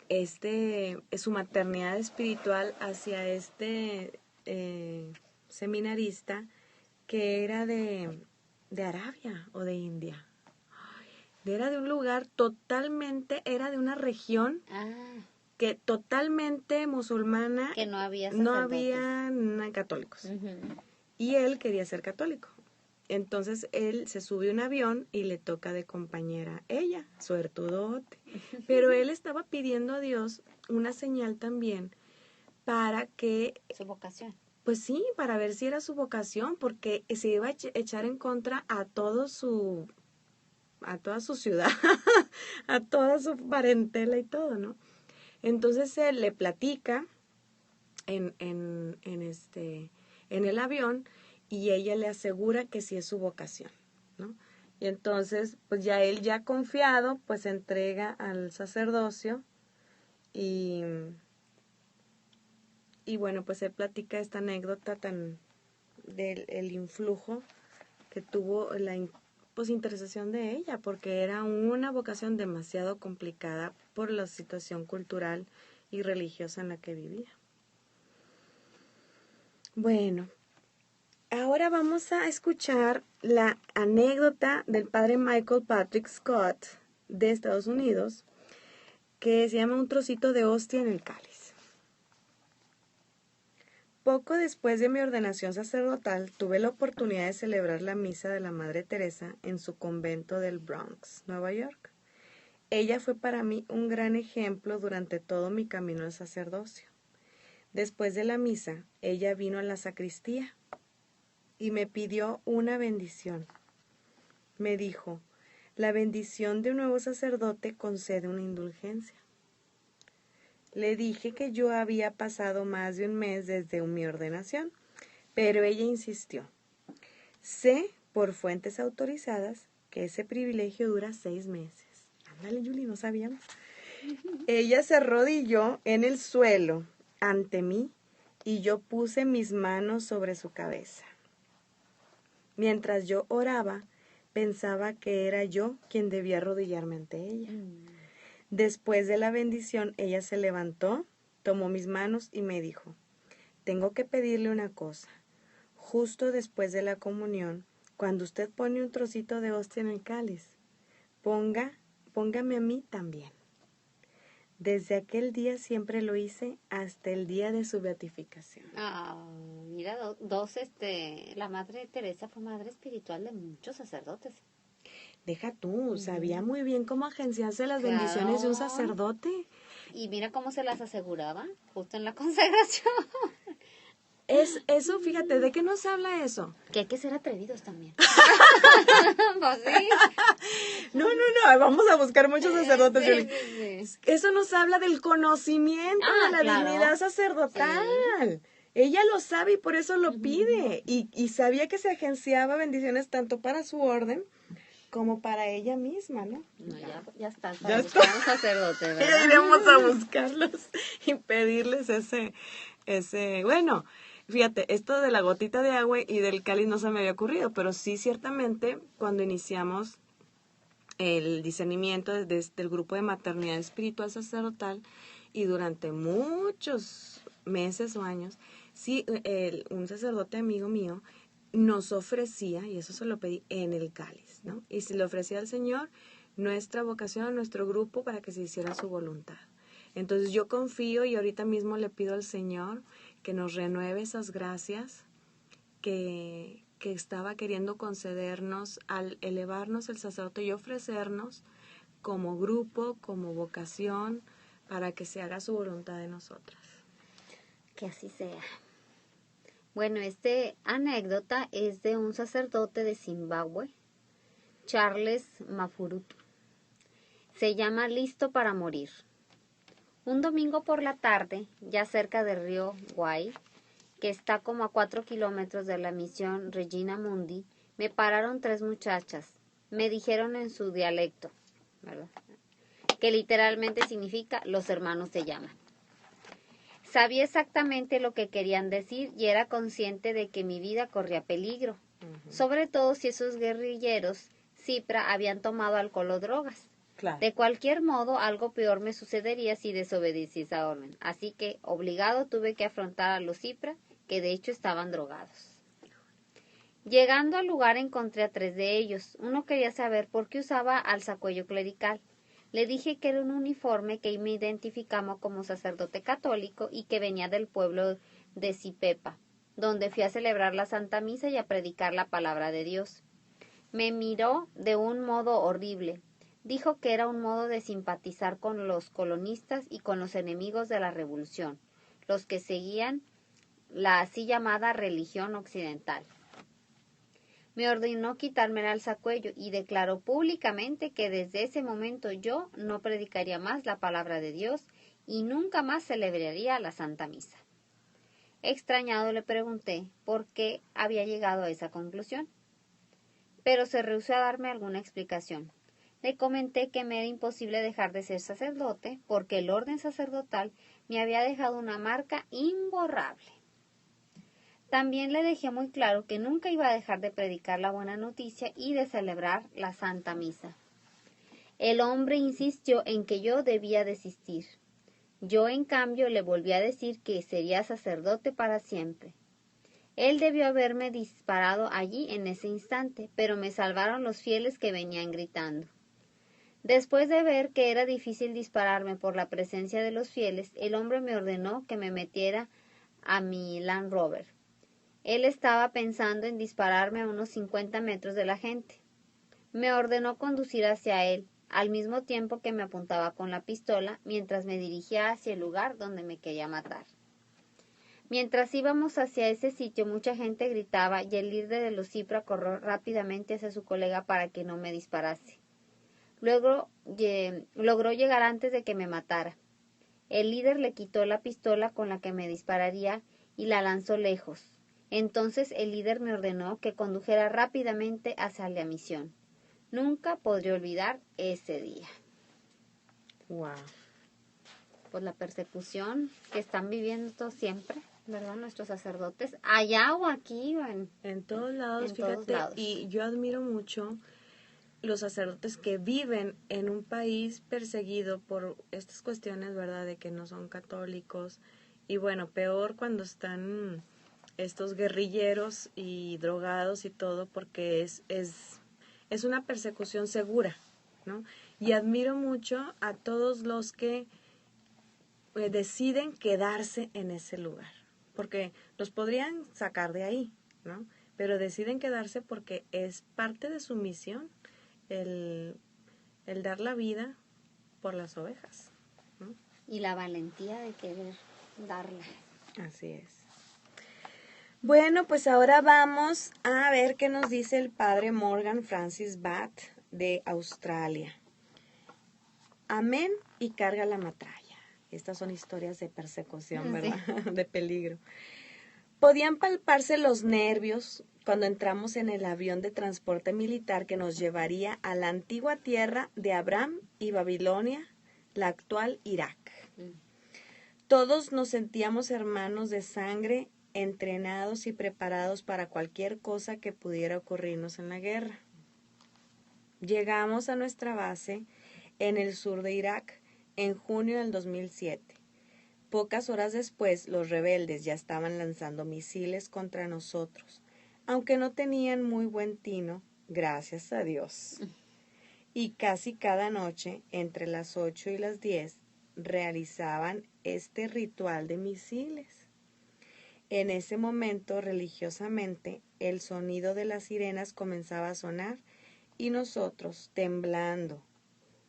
su maternidad espiritual hacia seminarista que era de Arabia o de India. Era de un lugar totalmente, era de una región que totalmente musulmana, que no había católicos. Y él quería ser católico. Entonces él se sube a un avión y le toca de compañera ella, suertudote. Pero él estaba pidiendo a Dios una señal también para que, Su vocación. pues sí, para ver si era su vocación, porque se iba a echar en contra a toda su ciudad, a toda su parentela y todo, ¿no? Entonces él le platica en el avión y ella le asegura que sí es su vocación, ¿no? Y entonces, pues ya él, ya confiado, pues se entrega al sacerdocio y bueno, pues él platica esta anécdota tan del el influjo que tuvo pues intercesión de ella, porque era una vocación demasiado complicada por la situación cultural y religiosa en la que vivía. Bueno, ahora vamos a escuchar la anécdota del padre Michael Patrick Scott de Estados Unidos, que se llama Un trocito de hostia en el cáliz. Poco después de mi ordenación sacerdotal, tuve la oportunidad de celebrar la misa de la Madre Teresa en su convento del Bronx, Nueva York. Ella fue para mí un gran ejemplo durante todo mi camino al sacerdocio. Después de la misa, ella vino a la sacristía y me pidió una bendición. Me dijo, la bendición de un nuevo sacerdote concede una indulgencia. Le dije que yo había pasado más de un mes desde mi ordenación, pero ella insistió. Sé, por fuentes autorizadas, que ese privilegio dura 6 meses. Ándale, Yuli, no sabíamos. Ella se arrodilló en el suelo ante mí y yo puse mis manos sobre su cabeza. Mientras yo oraba, pensaba que era yo quien debía arrodillarme ante ella. Después de la bendición, ella se levantó, tomó mis manos y me dijo, tengo que pedirle una cosa. Justo después de la comunión, cuando usted pone un trocito de hostia en el cáliz, póngame a mí también. Desde aquel día siempre lo hice hasta el día de su beatificación. Mira, la Madre Teresa fue madre espiritual de muchos sacerdotes. Deja tú, sabía muy bien cómo agenciarse las bendiciones de un sacerdote. Y mira cómo se las aseguraba, justo en la consagración. Eso, fíjate, ¿de qué nos habla eso? Que hay que ser atrevidos también. Pues sí. No, vamos a buscar muchos sacerdotes. Sí. Eso nos habla del conocimiento de la dignidad sacerdotal. Sí. Ella lo sabe y por eso lo pide. Y sabía que se agenciaba bendiciones tanto para su orden como para ella misma, ¿no? No, ya está. Ya buscar un sacerdote, ¿verdad? Ya iremos a buscarlos y pedirles bueno, fíjate, esto de la gotita de agua y del cáliz no se me había ocurrido, pero sí ciertamente cuando iniciamos el discernimiento del grupo de maternidad espiritual sacerdotal y durante muchos meses o años, sí, un sacerdote amigo mío nos ofrecía, y eso se lo pedí, en el cáliz, ¿no? Y se le ofrecía al Señor nuestra vocación, nuestro grupo, para que se hiciera su voluntad. Entonces yo confío y ahorita mismo le pido al Señor que nos renueve esas gracias que estaba queriendo concedernos al elevarnos el sacerdote y ofrecernos como grupo, como vocación, para que se haga su voluntad de nosotras. Que así sea. Bueno, esta anécdota es de un sacerdote de Zimbabue, Charles Mafurutu. Se llama Listo para morir. Un domingo por la tarde, ya cerca del río Guay, que está como a 4 kilómetros de la misión Regina Mundi, me pararon 3 muchachas. Me dijeron en su dialecto, ¿verdad?, que literalmente significa los hermanos se llaman. Sabía exactamente lo que querían decir y era consciente de que mi vida corría peligro, sobre todo si esos guerrilleros Cipra habían tomado alcohol o drogas. Claro. De cualquier modo, algo peor me sucedería si desobedecí esa orden. Así que, obligado, tuve que afrontar a los Cipra, que de hecho estaban drogados. Llegando al lugar encontré a 3 de ellos. Uno quería saber por qué usaba alzacuello clerical. Le dije que era un uniforme que me identificamos como sacerdote católico y que venía del pueblo de Cipepa, donde fui a celebrar la Santa Misa y a predicar la palabra de Dios. Me miró de un modo horrible. Dijo que era un modo de simpatizar con los colonistas y con los enemigos de la revolución. los que seguían la así llamada religión occidental. Me ordenó quitarme el alzacuello y declaró públicamente que desde ese momento yo no predicaría más la palabra de Dios y nunca más celebraría la Santa Misa. Extrañado le pregunté por qué había llegado a esa conclusión, pero se rehusó a darme alguna explicación. Le comenté que me era imposible dejar de ser sacerdote porque el orden sacerdotal me había dejado una marca imborrable. También le dejé muy claro que nunca iba a dejar de predicar la buena noticia y de celebrar la Santa Misa. El hombre insistió en que yo debía desistir. Yo, en cambio, le volví a decir que sería sacerdote para siempre. Él debió haberme disparado allí en ese instante, pero me salvaron los fieles que venían gritando. Después de ver que era difícil dispararme por la presencia de los fieles, el hombre me ordenó que me metiera a mi Land Rover. Él estaba pensando en dispararme a unos 50 metros de la gente. Me ordenó conducir hacia él, al mismo tiempo que me apuntaba con la pistola, mientras me dirigía hacia el lugar donde me quería matar. Mientras íbamos hacia ese sitio, mucha gente gritaba y el líder de los Cipra corrió rápidamente hacia su colega para que no me disparase. Luego logró llegar antes de que me matara. El líder le quitó la pistola con la que me dispararía y la lanzó lejos. Entonces el líder me ordenó que condujera rápidamente hacia la misión. Nunca podré olvidar ese día. Wow. Pues la persecución que están viviendo siempre, ¿verdad? Nuestros sacerdotes, allá o aquí o en todos lados, en fíjate, todos lados. Y yo admiro mucho los sacerdotes que viven en un país perseguido por estas cuestiones, ¿verdad? De que no son católicos. Y bueno, peor cuando están estos guerrilleros y drogados y todo, porque es una persecución segura, ¿no? Y admiro mucho a todos los que deciden quedarse en ese lugar, porque los podrían sacar de ahí, ¿no? Pero deciden quedarse porque es parte de su misión el dar la vida por las ovejas, ¿no? Y la valentía de querer darla. Así es. Bueno, pues ahora vamos a ver qué nos dice el padre Morgan Francis Batt de Australia. Amén y carga la matralla. Estas son historias de persecución, ¿verdad? Sí. De peligro. Podían palparse los nervios cuando entramos en el avión de transporte militar que nos llevaría a la antigua tierra de Abraham y Babilonia, la actual Irak. Todos nos sentíamos hermanos de sangre, entrenados y preparados para cualquier cosa que pudiera ocurrirnos en la guerra. Llegamos a nuestra base en el sur de Irak en junio del 2007. Pocas horas después, los rebeldes ya estaban lanzando misiles contra nosotros, aunque no tenían muy buen tino, gracias a Dios. Y casi cada noche, entre las 8 y las 10, realizaban este ritual de misiles. En ese momento, religiosamente, el sonido de las sirenas comenzaba a sonar y nosotros, temblando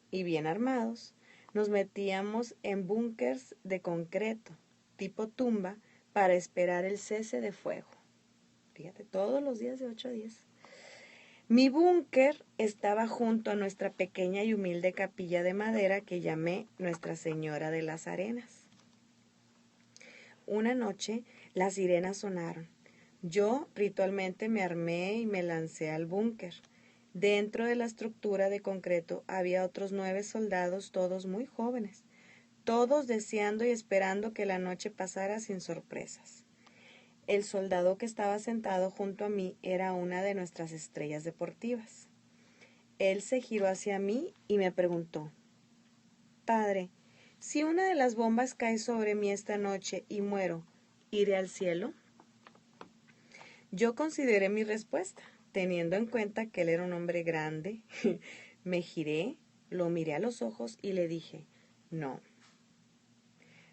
y bien armados, nos metíamos en búnkers de concreto, tipo tumba, para esperar el cese de fuego. Fíjate, todos los días de 8 a 10. Mi búnker estaba junto a nuestra pequeña y humilde capilla de madera que llamé Nuestra Señora de las Arenas. Una noche, las sirenas sonaron. Yo ritualmente me armé y me lancé al búnker. Dentro de la estructura de concreto había otros 9 soldados, todos muy jóvenes, todos deseando y esperando que la noche pasara sin sorpresas. El soldado que estaba sentado junto a mí era una de nuestras estrellas deportivas. Él se giró hacia mí y me preguntó: «Padre, si una de las bombas cae sobre mí esta noche y muero, ¿iré al cielo?». Yo consideré mi respuesta, teniendo en cuenta que él era un hombre grande. Me giré, lo miré a los ojos y le dije: «No».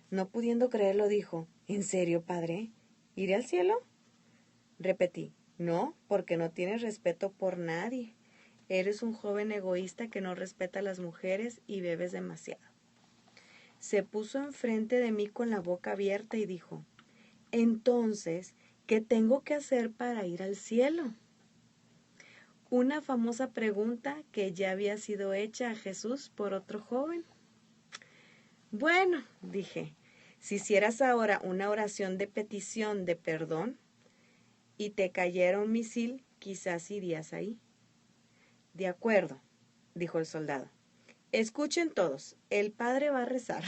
No pudiendo creerlo, dijo: «¿En serio, padre? ¿Iré al cielo?». Repetí: «No, porque no tienes respeto por nadie. Eres un joven egoísta que no respeta a las mujeres y bebes demasiado». Se puso enfrente de mí con la boca abierta y dijo: entonces, ¿qué tengo que hacer para ir al cielo? Una famosa pregunta que ya había sido hecha a Jesús por otro joven. Bueno, dije, si hicieras ahora una oración de petición de perdón y te cayera un misil, quizás irías ahí. De acuerdo, dijo el soldado. Escuchen todos, el padre va a rezar.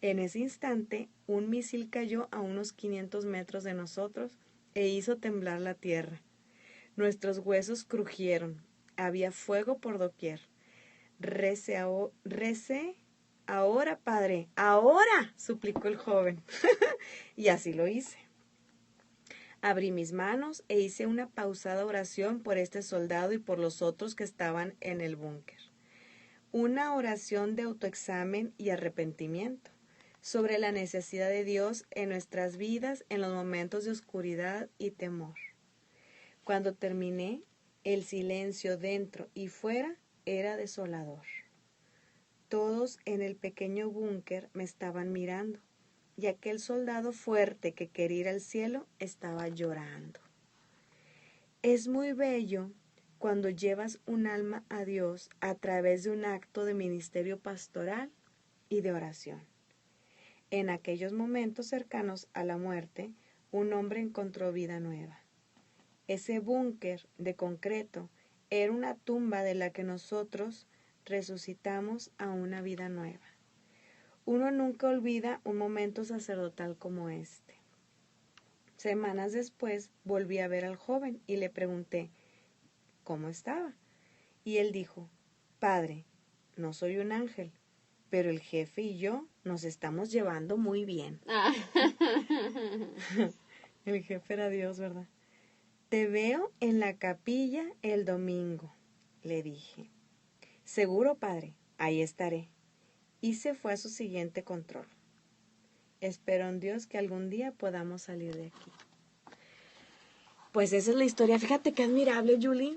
En ese instante, un misil cayó a unos 500 metros de nosotros e hizo temblar la tierra. Nuestros huesos crujieron. Había fuego por doquier. Rece ahora, padre, ahora, suplicó el joven. Y así lo hice. Abrí mis manos e hice una pausada oración por este soldado y por los otros que estaban en el búnker. Una oración de autoexamen y arrepentimiento sobre la necesidad de Dios en nuestras vidas en los momentos de oscuridad y temor. Cuando terminé, el silencio dentro y fuera era desolador. Todos en el pequeño búnker me estaban mirando, y aquel soldado fuerte que quería ir al cielo estaba llorando. Es muy bello cuando llevas un alma a Dios a través de un acto de ministerio pastoral y de oración. En aquellos momentos cercanos a la muerte, un hombre encontró vida nueva. Ese búnker de concreto era una tumba de la que nosotros resucitamos a una vida nueva. Uno nunca olvida un momento sacerdotal como este. Semanas después volví a ver al joven y le pregunté cómo estaba. Y él dijo: Padre, no soy un ángel, pero el jefe y yo nos estamos llevando muy bien. El jefe era Dios, ¿verdad? Te veo en la capilla el domingo, le dije. Seguro, padre, ahí estaré. Y se fue a su siguiente control. Espero en Dios que algún día podamos salir de aquí. Pues esa es la historia. Fíjate qué admirable, Julie.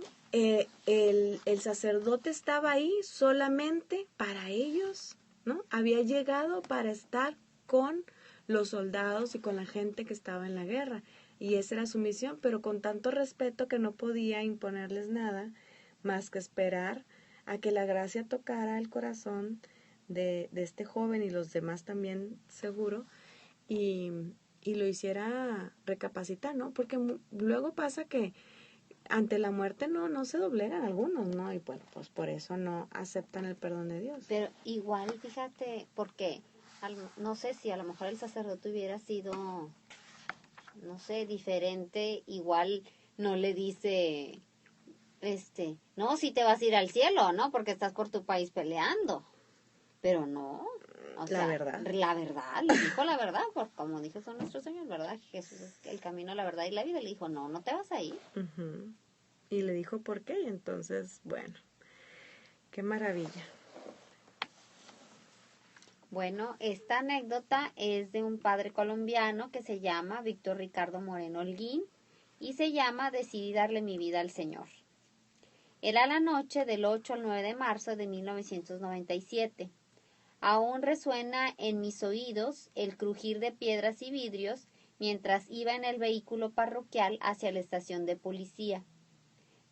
El sacerdote estaba ahí solamente para ellos, ¿no? Había llegado para estar con los soldados y con la gente que estaba en la guerra. Y esa era su misión, pero con tanto respeto que no podía imponerles nada más que esperar a que la gracia tocara el corazón de este joven y los demás también, seguro, y lo hiciera recapacitar, ¿no? Porque luego pasa que ante la muerte no se doblegan algunos, ¿no? Y bueno, pues por eso no aceptan el perdón de Dios. Pero igual, fíjate, porque no sé si a lo mejor el sacerdote hubiera sido, no sé, diferente, igual no le dice, no, si te vas a ir al cielo, ¿no? Porque estás por tu país peleando. Pero no, o sea, le dijo la verdad, porque como dijo nuestro Señor, ¿verdad? Jesús es el camino, la verdad y la vida. Le dijo, no te vas a ir. Uh-huh. Y le dijo por qué, y entonces, bueno, qué maravilla. Bueno, esta anécdota es de un padre colombiano que se llama Víctor Ricardo Moreno Holguín y se llama Decidí darle mi vida al Señor. Era la noche del 8 al 9 de marzo de 1997. Aún resuena en mis oídos el crujir de piedras y vidrios mientras iba en el vehículo parroquial hacia la estación de policía,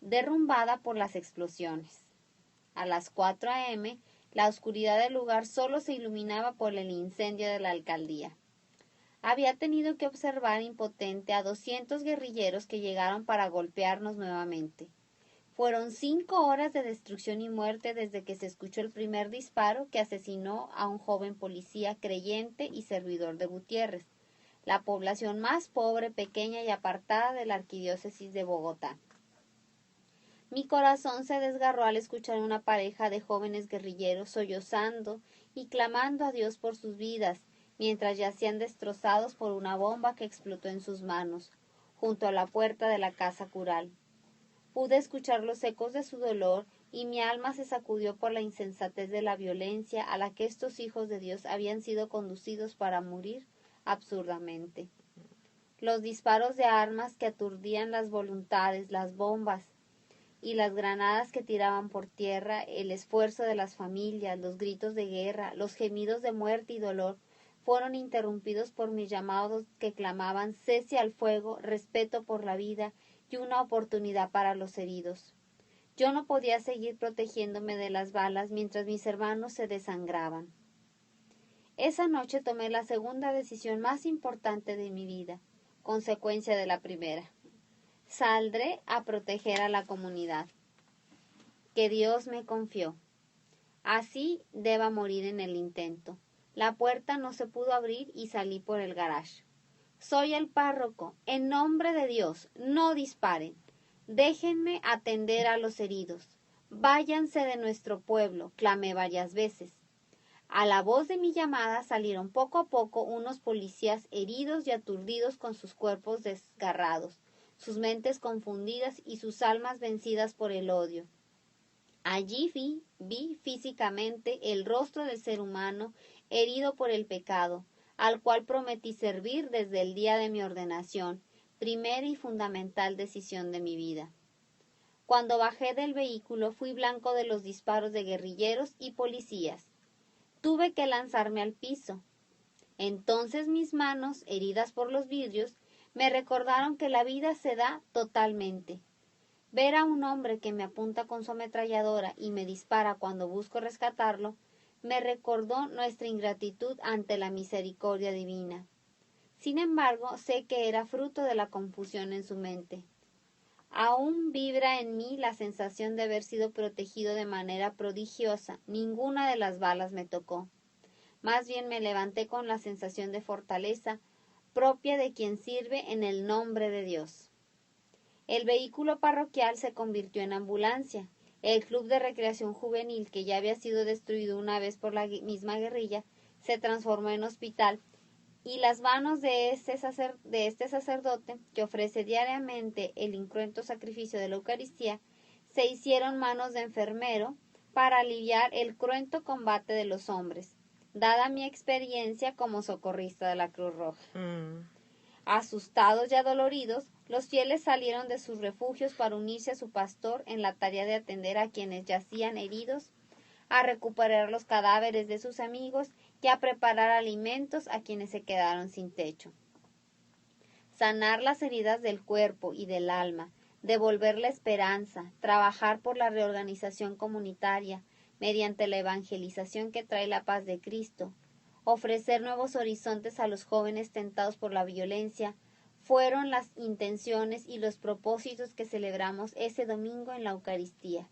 derrumbada por las explosiones. A las 4 a.m., la oscuridad del lugar solo se iluminaba por el incendio de la alcaldía. Había tenido que observar impotente a 200 guerrilleros que llegaron para golpearnos nuevamente. Fueron 5 horas de destrucción y muerte desde que se escuchó el primer disparo que asesinó a un joven policía creyente y servidor de Gutiérrez, la población más pobre, pequeña y apartada de la arquidiócesis de Bogotá. Mi corazón se desgarró al escuchar a una pareja de jóvenes guerrilleros sollozando y clamando a Dios por sus vidas, mientras yacían destrozados por una bomba que explotó en sus manos, junto a la puerta de la casa cural. Pude escuchar los ecos de su dolor y mi alma se sacudió por la insensatez de la violencia a la que estos hijos de Dios habían sido conducidos para morir absurdamente. Los disparos de armas que aturdían las voluntades, las bombas y las granadas que tiraban por tierra, el esfuerzo de las familias, los gritos de guerra, los gemidos de muerte y dolor, fueron interrumpidos por mis llamados que clamaban cese al fuego, respeto por la vida y una oportunidad para los heridos. Yo no podía seguir protegiéndome de las balas mientras mis hermanos se desangraban. Esa noche tomé la segunda decisión más importante de mi vida, consecuencia de la primera. Saldré a proteger a la comunidad que Dios me confió. Así deba morir en el intento. La puerta no se pudo abrir y salí por el garage. Soy el párroco. En nombre de Dios, no disparen. Déjenme atender a los heridos. Váyanse de nuestro pueblo, clamé varias veces. A la voz de mi llamada salieron poco a poco unos policías heridos y aturdidos con sus cuerpos desgarrados, sus mentes confundidas y sus almas vencidas por el odio. Allí vi físicamente el rostro del ser humano herido por el pecado, al cual prometí servir desde el día de mi ordenación, primera y fundamental decisión de mi vida. Cuando bajé del vehículo fui blanco de los disparos de guerrilleros y policías. Tuve que lanzarme al piso. Entonces mis manos, heridas por los vidrios, me recordaron que la vida se da totalmente. Ver a un hombre que me apunta con su ametralladora y me dispara cuando busco rescatarlo, me recordó nuestra ingratitud ante la misericordia divina. Sin embargo, sé que era fruto de la confusión en su mente. Aún vibra en mí la sensación de haber sido protegido de manera prodigiosa. Ninguna de las balas me tocó. Más bien me levanté con la sensación de fortaleza propia de quien sirve en el nombre de Dios. El vehículo parroquial se convirtió en ambulancia. El club de recreación juvenil, que ya había sido destruido una vez por la misma guerrilla, se transformó en hospital, y las manos de este sacerdote, que ofrece diariamente el incruento sacrificio de la Eucaristía, se hicieron manos de enfermero para aliviar el cruento combate de los hombres, dada mi experiencia como socorrista de la Cruz Roja. Asustados y adoloridos, los fieles salieron de sus refugios para unirse a su pastor en la tarea de atender a quienes yacían heridos, a recuperar los cadáveres de sus amigos y a preparar alimentos a quienes se quedaron sin techo. Sanar las heridas del cuerpo y del alma, devolver la esperanza, trabajar por la reorganización comunitaria mediante la evangelización que trae la paz de Cristo, ofrecer nuevos horizontes a los jóvenes tentados por la violencia, fueron las intenciones y los propósitos que celebramos ese domingo en la Eucaristía.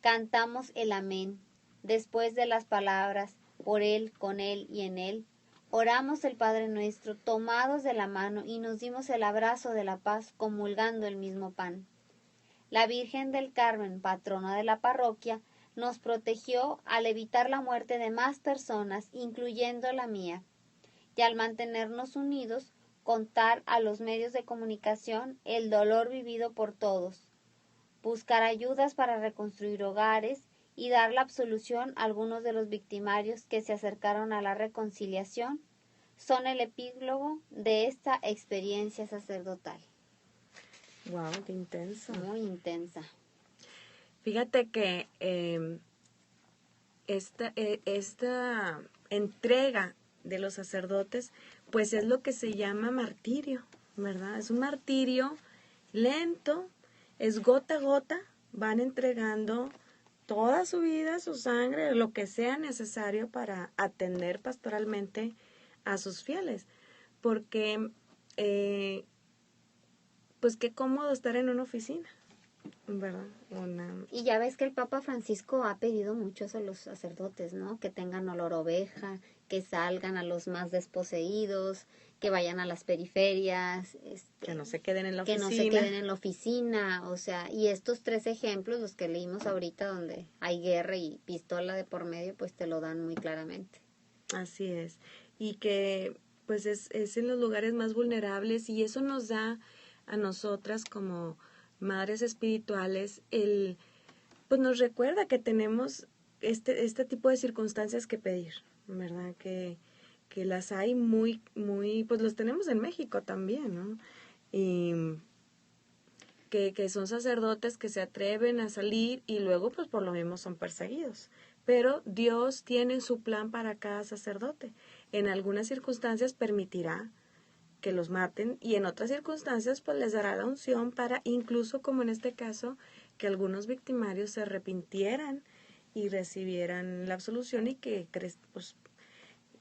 Cantamos el amén. Después de las palabras, por Él, con Él y en Él, oramos el Padre Nuestro, tomados de la mano, y nos dimos el abrazo de la paz, comulgando el mismo pan. La Virgen del Carmen, patrona de la parroquia, nos protegió al evitar la muerte de más personas, incluyendo la mía, y al mantenernos unidos, contar a los medios de comunicación el dolor vivido por todos, buscar ayudas para reconstruir hogares y dar la absolución a algunos de los victimarios que se acercaron a la reconciliación, son el epílogo de esta experiencia sacerdotal. Wow, qué intenso. Muy intensa. Fíjate que esta entrega de los sacerdotes, pues es lo que se llama martirio, ¿verdad? Es un martirio lento, es gota a gota, van entregando toda su vida, su sangre, lo que sea necesario para atender pastoralmente a sus fieles. Porque, pues qué cómodo estar en una oficina, ¿verdad? Y ya ves que el Papa Francisco ha pedido mucho a los sacerdotes, ¿no? Que tengan olor a oveja, que salgan a los más desposeídos, que vayan a las periferias, que no se queden en la oficina. Que no se queden en la oficina, o sea, y estos 3 ejemplos, los que leímos ahorita, donde hay guerra y pistola de por medio, pues te lo dan muy claramente. Así es. Y que pues es en los lugares más vulnerables, y eso nos da a nosotras como madres espirituales, pues nos recuerda que tenemos este tipo de circunstancias que pedir, ¿verdad? Que las hay muy, muy, pues los tenemos en México también, ¿no? que son sacerdotes que se atreven a salir y luego pues por lo mismo son perseguidos. Pero Dios tiene su plan para cada sacerdote. En algunas circunstancias permitirá que los maten y en otras circunstancias pues les dará la unción para, incluso como en este caso, que algunos victimarios se arrepintieran y recibieran la absolución y que pues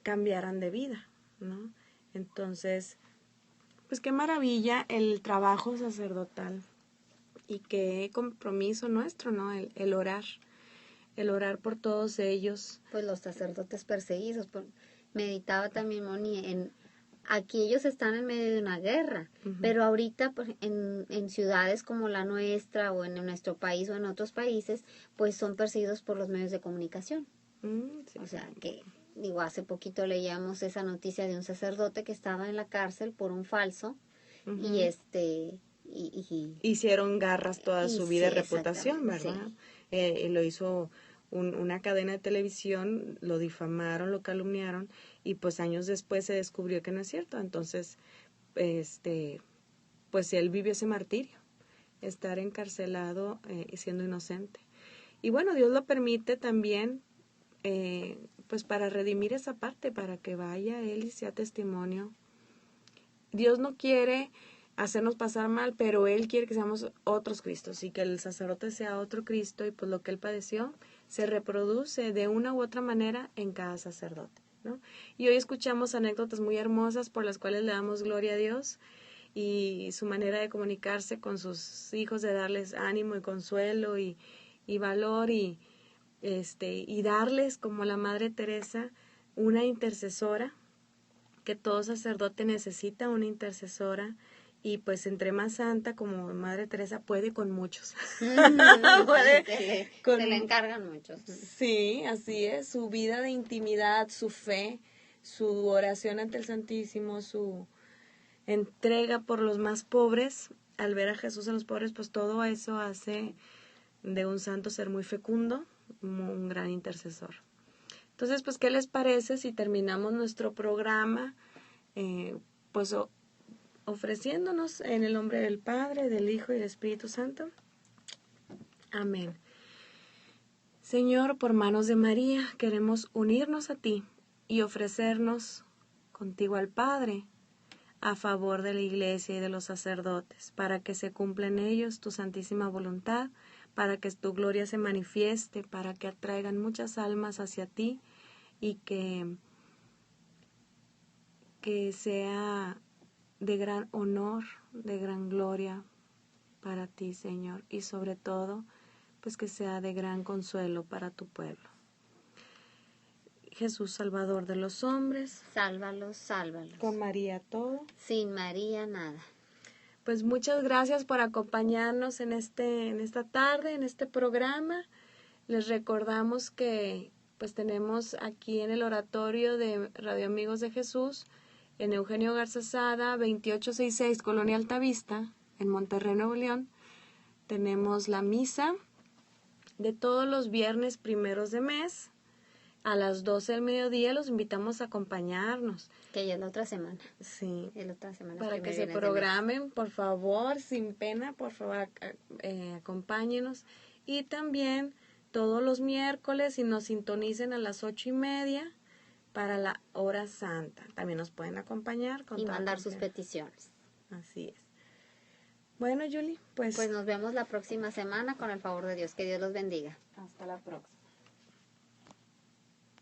cambiaran de vida, ¿no? Entonces, pues qué maravilla el trabajo sacerdotal y qué compromiso nuestro, ¿no? El orar por todos ellos. Pues los sacerdotes perseguidos. Meditaba también, Moni, aquí ellos están en medio de una guerra, pero ahorita pues, en ciudades como la nuestra o en nuestro país o en otros países, pues son perseguidos por los medios de comunicación. Sí. O sea, que digo, hace poquito leíamos esa noticia de un sacerdote que estaba en la cárcel por un falso y hicieron garras toda su vida y sí, reputación, ¿verdad? Sí. Lo hizo una cadena de televisión, lo difamaron, lo calumniaron y pues años después se descubrió que no es cierto. Entonces, pues él vivió ese martirio, estar encarcelado siendo inocente. Y bueno, Dios lo permite también pues para redimir esa parte, para que vaya él y sea testimonio. Dios no quiere hacernos pasar mal, pero Él quiere que seamos otros Cristos y que el sacerdote sea otro Cristo y pues lo que Él padeció se reproduce de una u otra manera en cada sacerdote, ¿no? Y hoy escuchamos anécdotas muy hermosas por las cuales le damos gloria a Dios y su manera de comunicarse con sus hijos, de darles ánimo y consuelo y valor y darles, como la Madre Teresa, una intercesora, que todo sacerdote necesita una intercesora, y pues entre más santa como Madre Teresa puede con muchos. Se le encargan muchos. Sí, así es, su vida de intimidad, su fe, su oración ante el Santísimo, su entrega por los más pobres, al ver a Jesús en los pobres, pues todo eso hace de un santo ser muy fecundo, un gran intercesor. Entonces, pues, ¿qué les parece si terminamos nuestro programa, pues, ofreciéndonos en el nombre del Padre, del Hijo y del Espíritu Santo? Amén. Señor, por manos de María, queremos unirnos a ti y ofrecernos contigo al Padre a favor de la Iglesia y de los sacerdotes, para que se cumpla en ellos tu santísima voluntad, para que tu gloria se manifieste, para que atraigan muchas almas hacia ti y que sea de gran honor, de gran gloria para ti, Señor, y sobre todo, pues que sea de gran consuelo para tu pueblo. Jesús, Salvador de los hombres, sálvalos, sálvalos. Con María todo. Sin María nada. Pues muchas gracias por acompañarnos en esta tarde, en este programa. Les recordamos que pues tenemos aquí en el oratorio de Radio Amigos de Jesús, en Eugenio Garza Sada, 2866, Colonia Altavista, en Monterrey, Nuevo León. Tenemos la misa de todos los viernes primeros de mes a las 12 del mediodía. Los invitamos a acompañarnos. Que ya es la otra semana. Sí. Es la otra semana. Para que se programen, por favor, sin pena, por favor, acompáñenos. Y también todos los miércoles, y nos sintonicen a las 8:30 para la hora santa. También nos pueden acompañar. Y mandar sus peticiones. Así es. Bueno, Julie, pues nos vemos la próxima semana con el favor de Dios. Que Dios los bendiga. Hasta la próxima.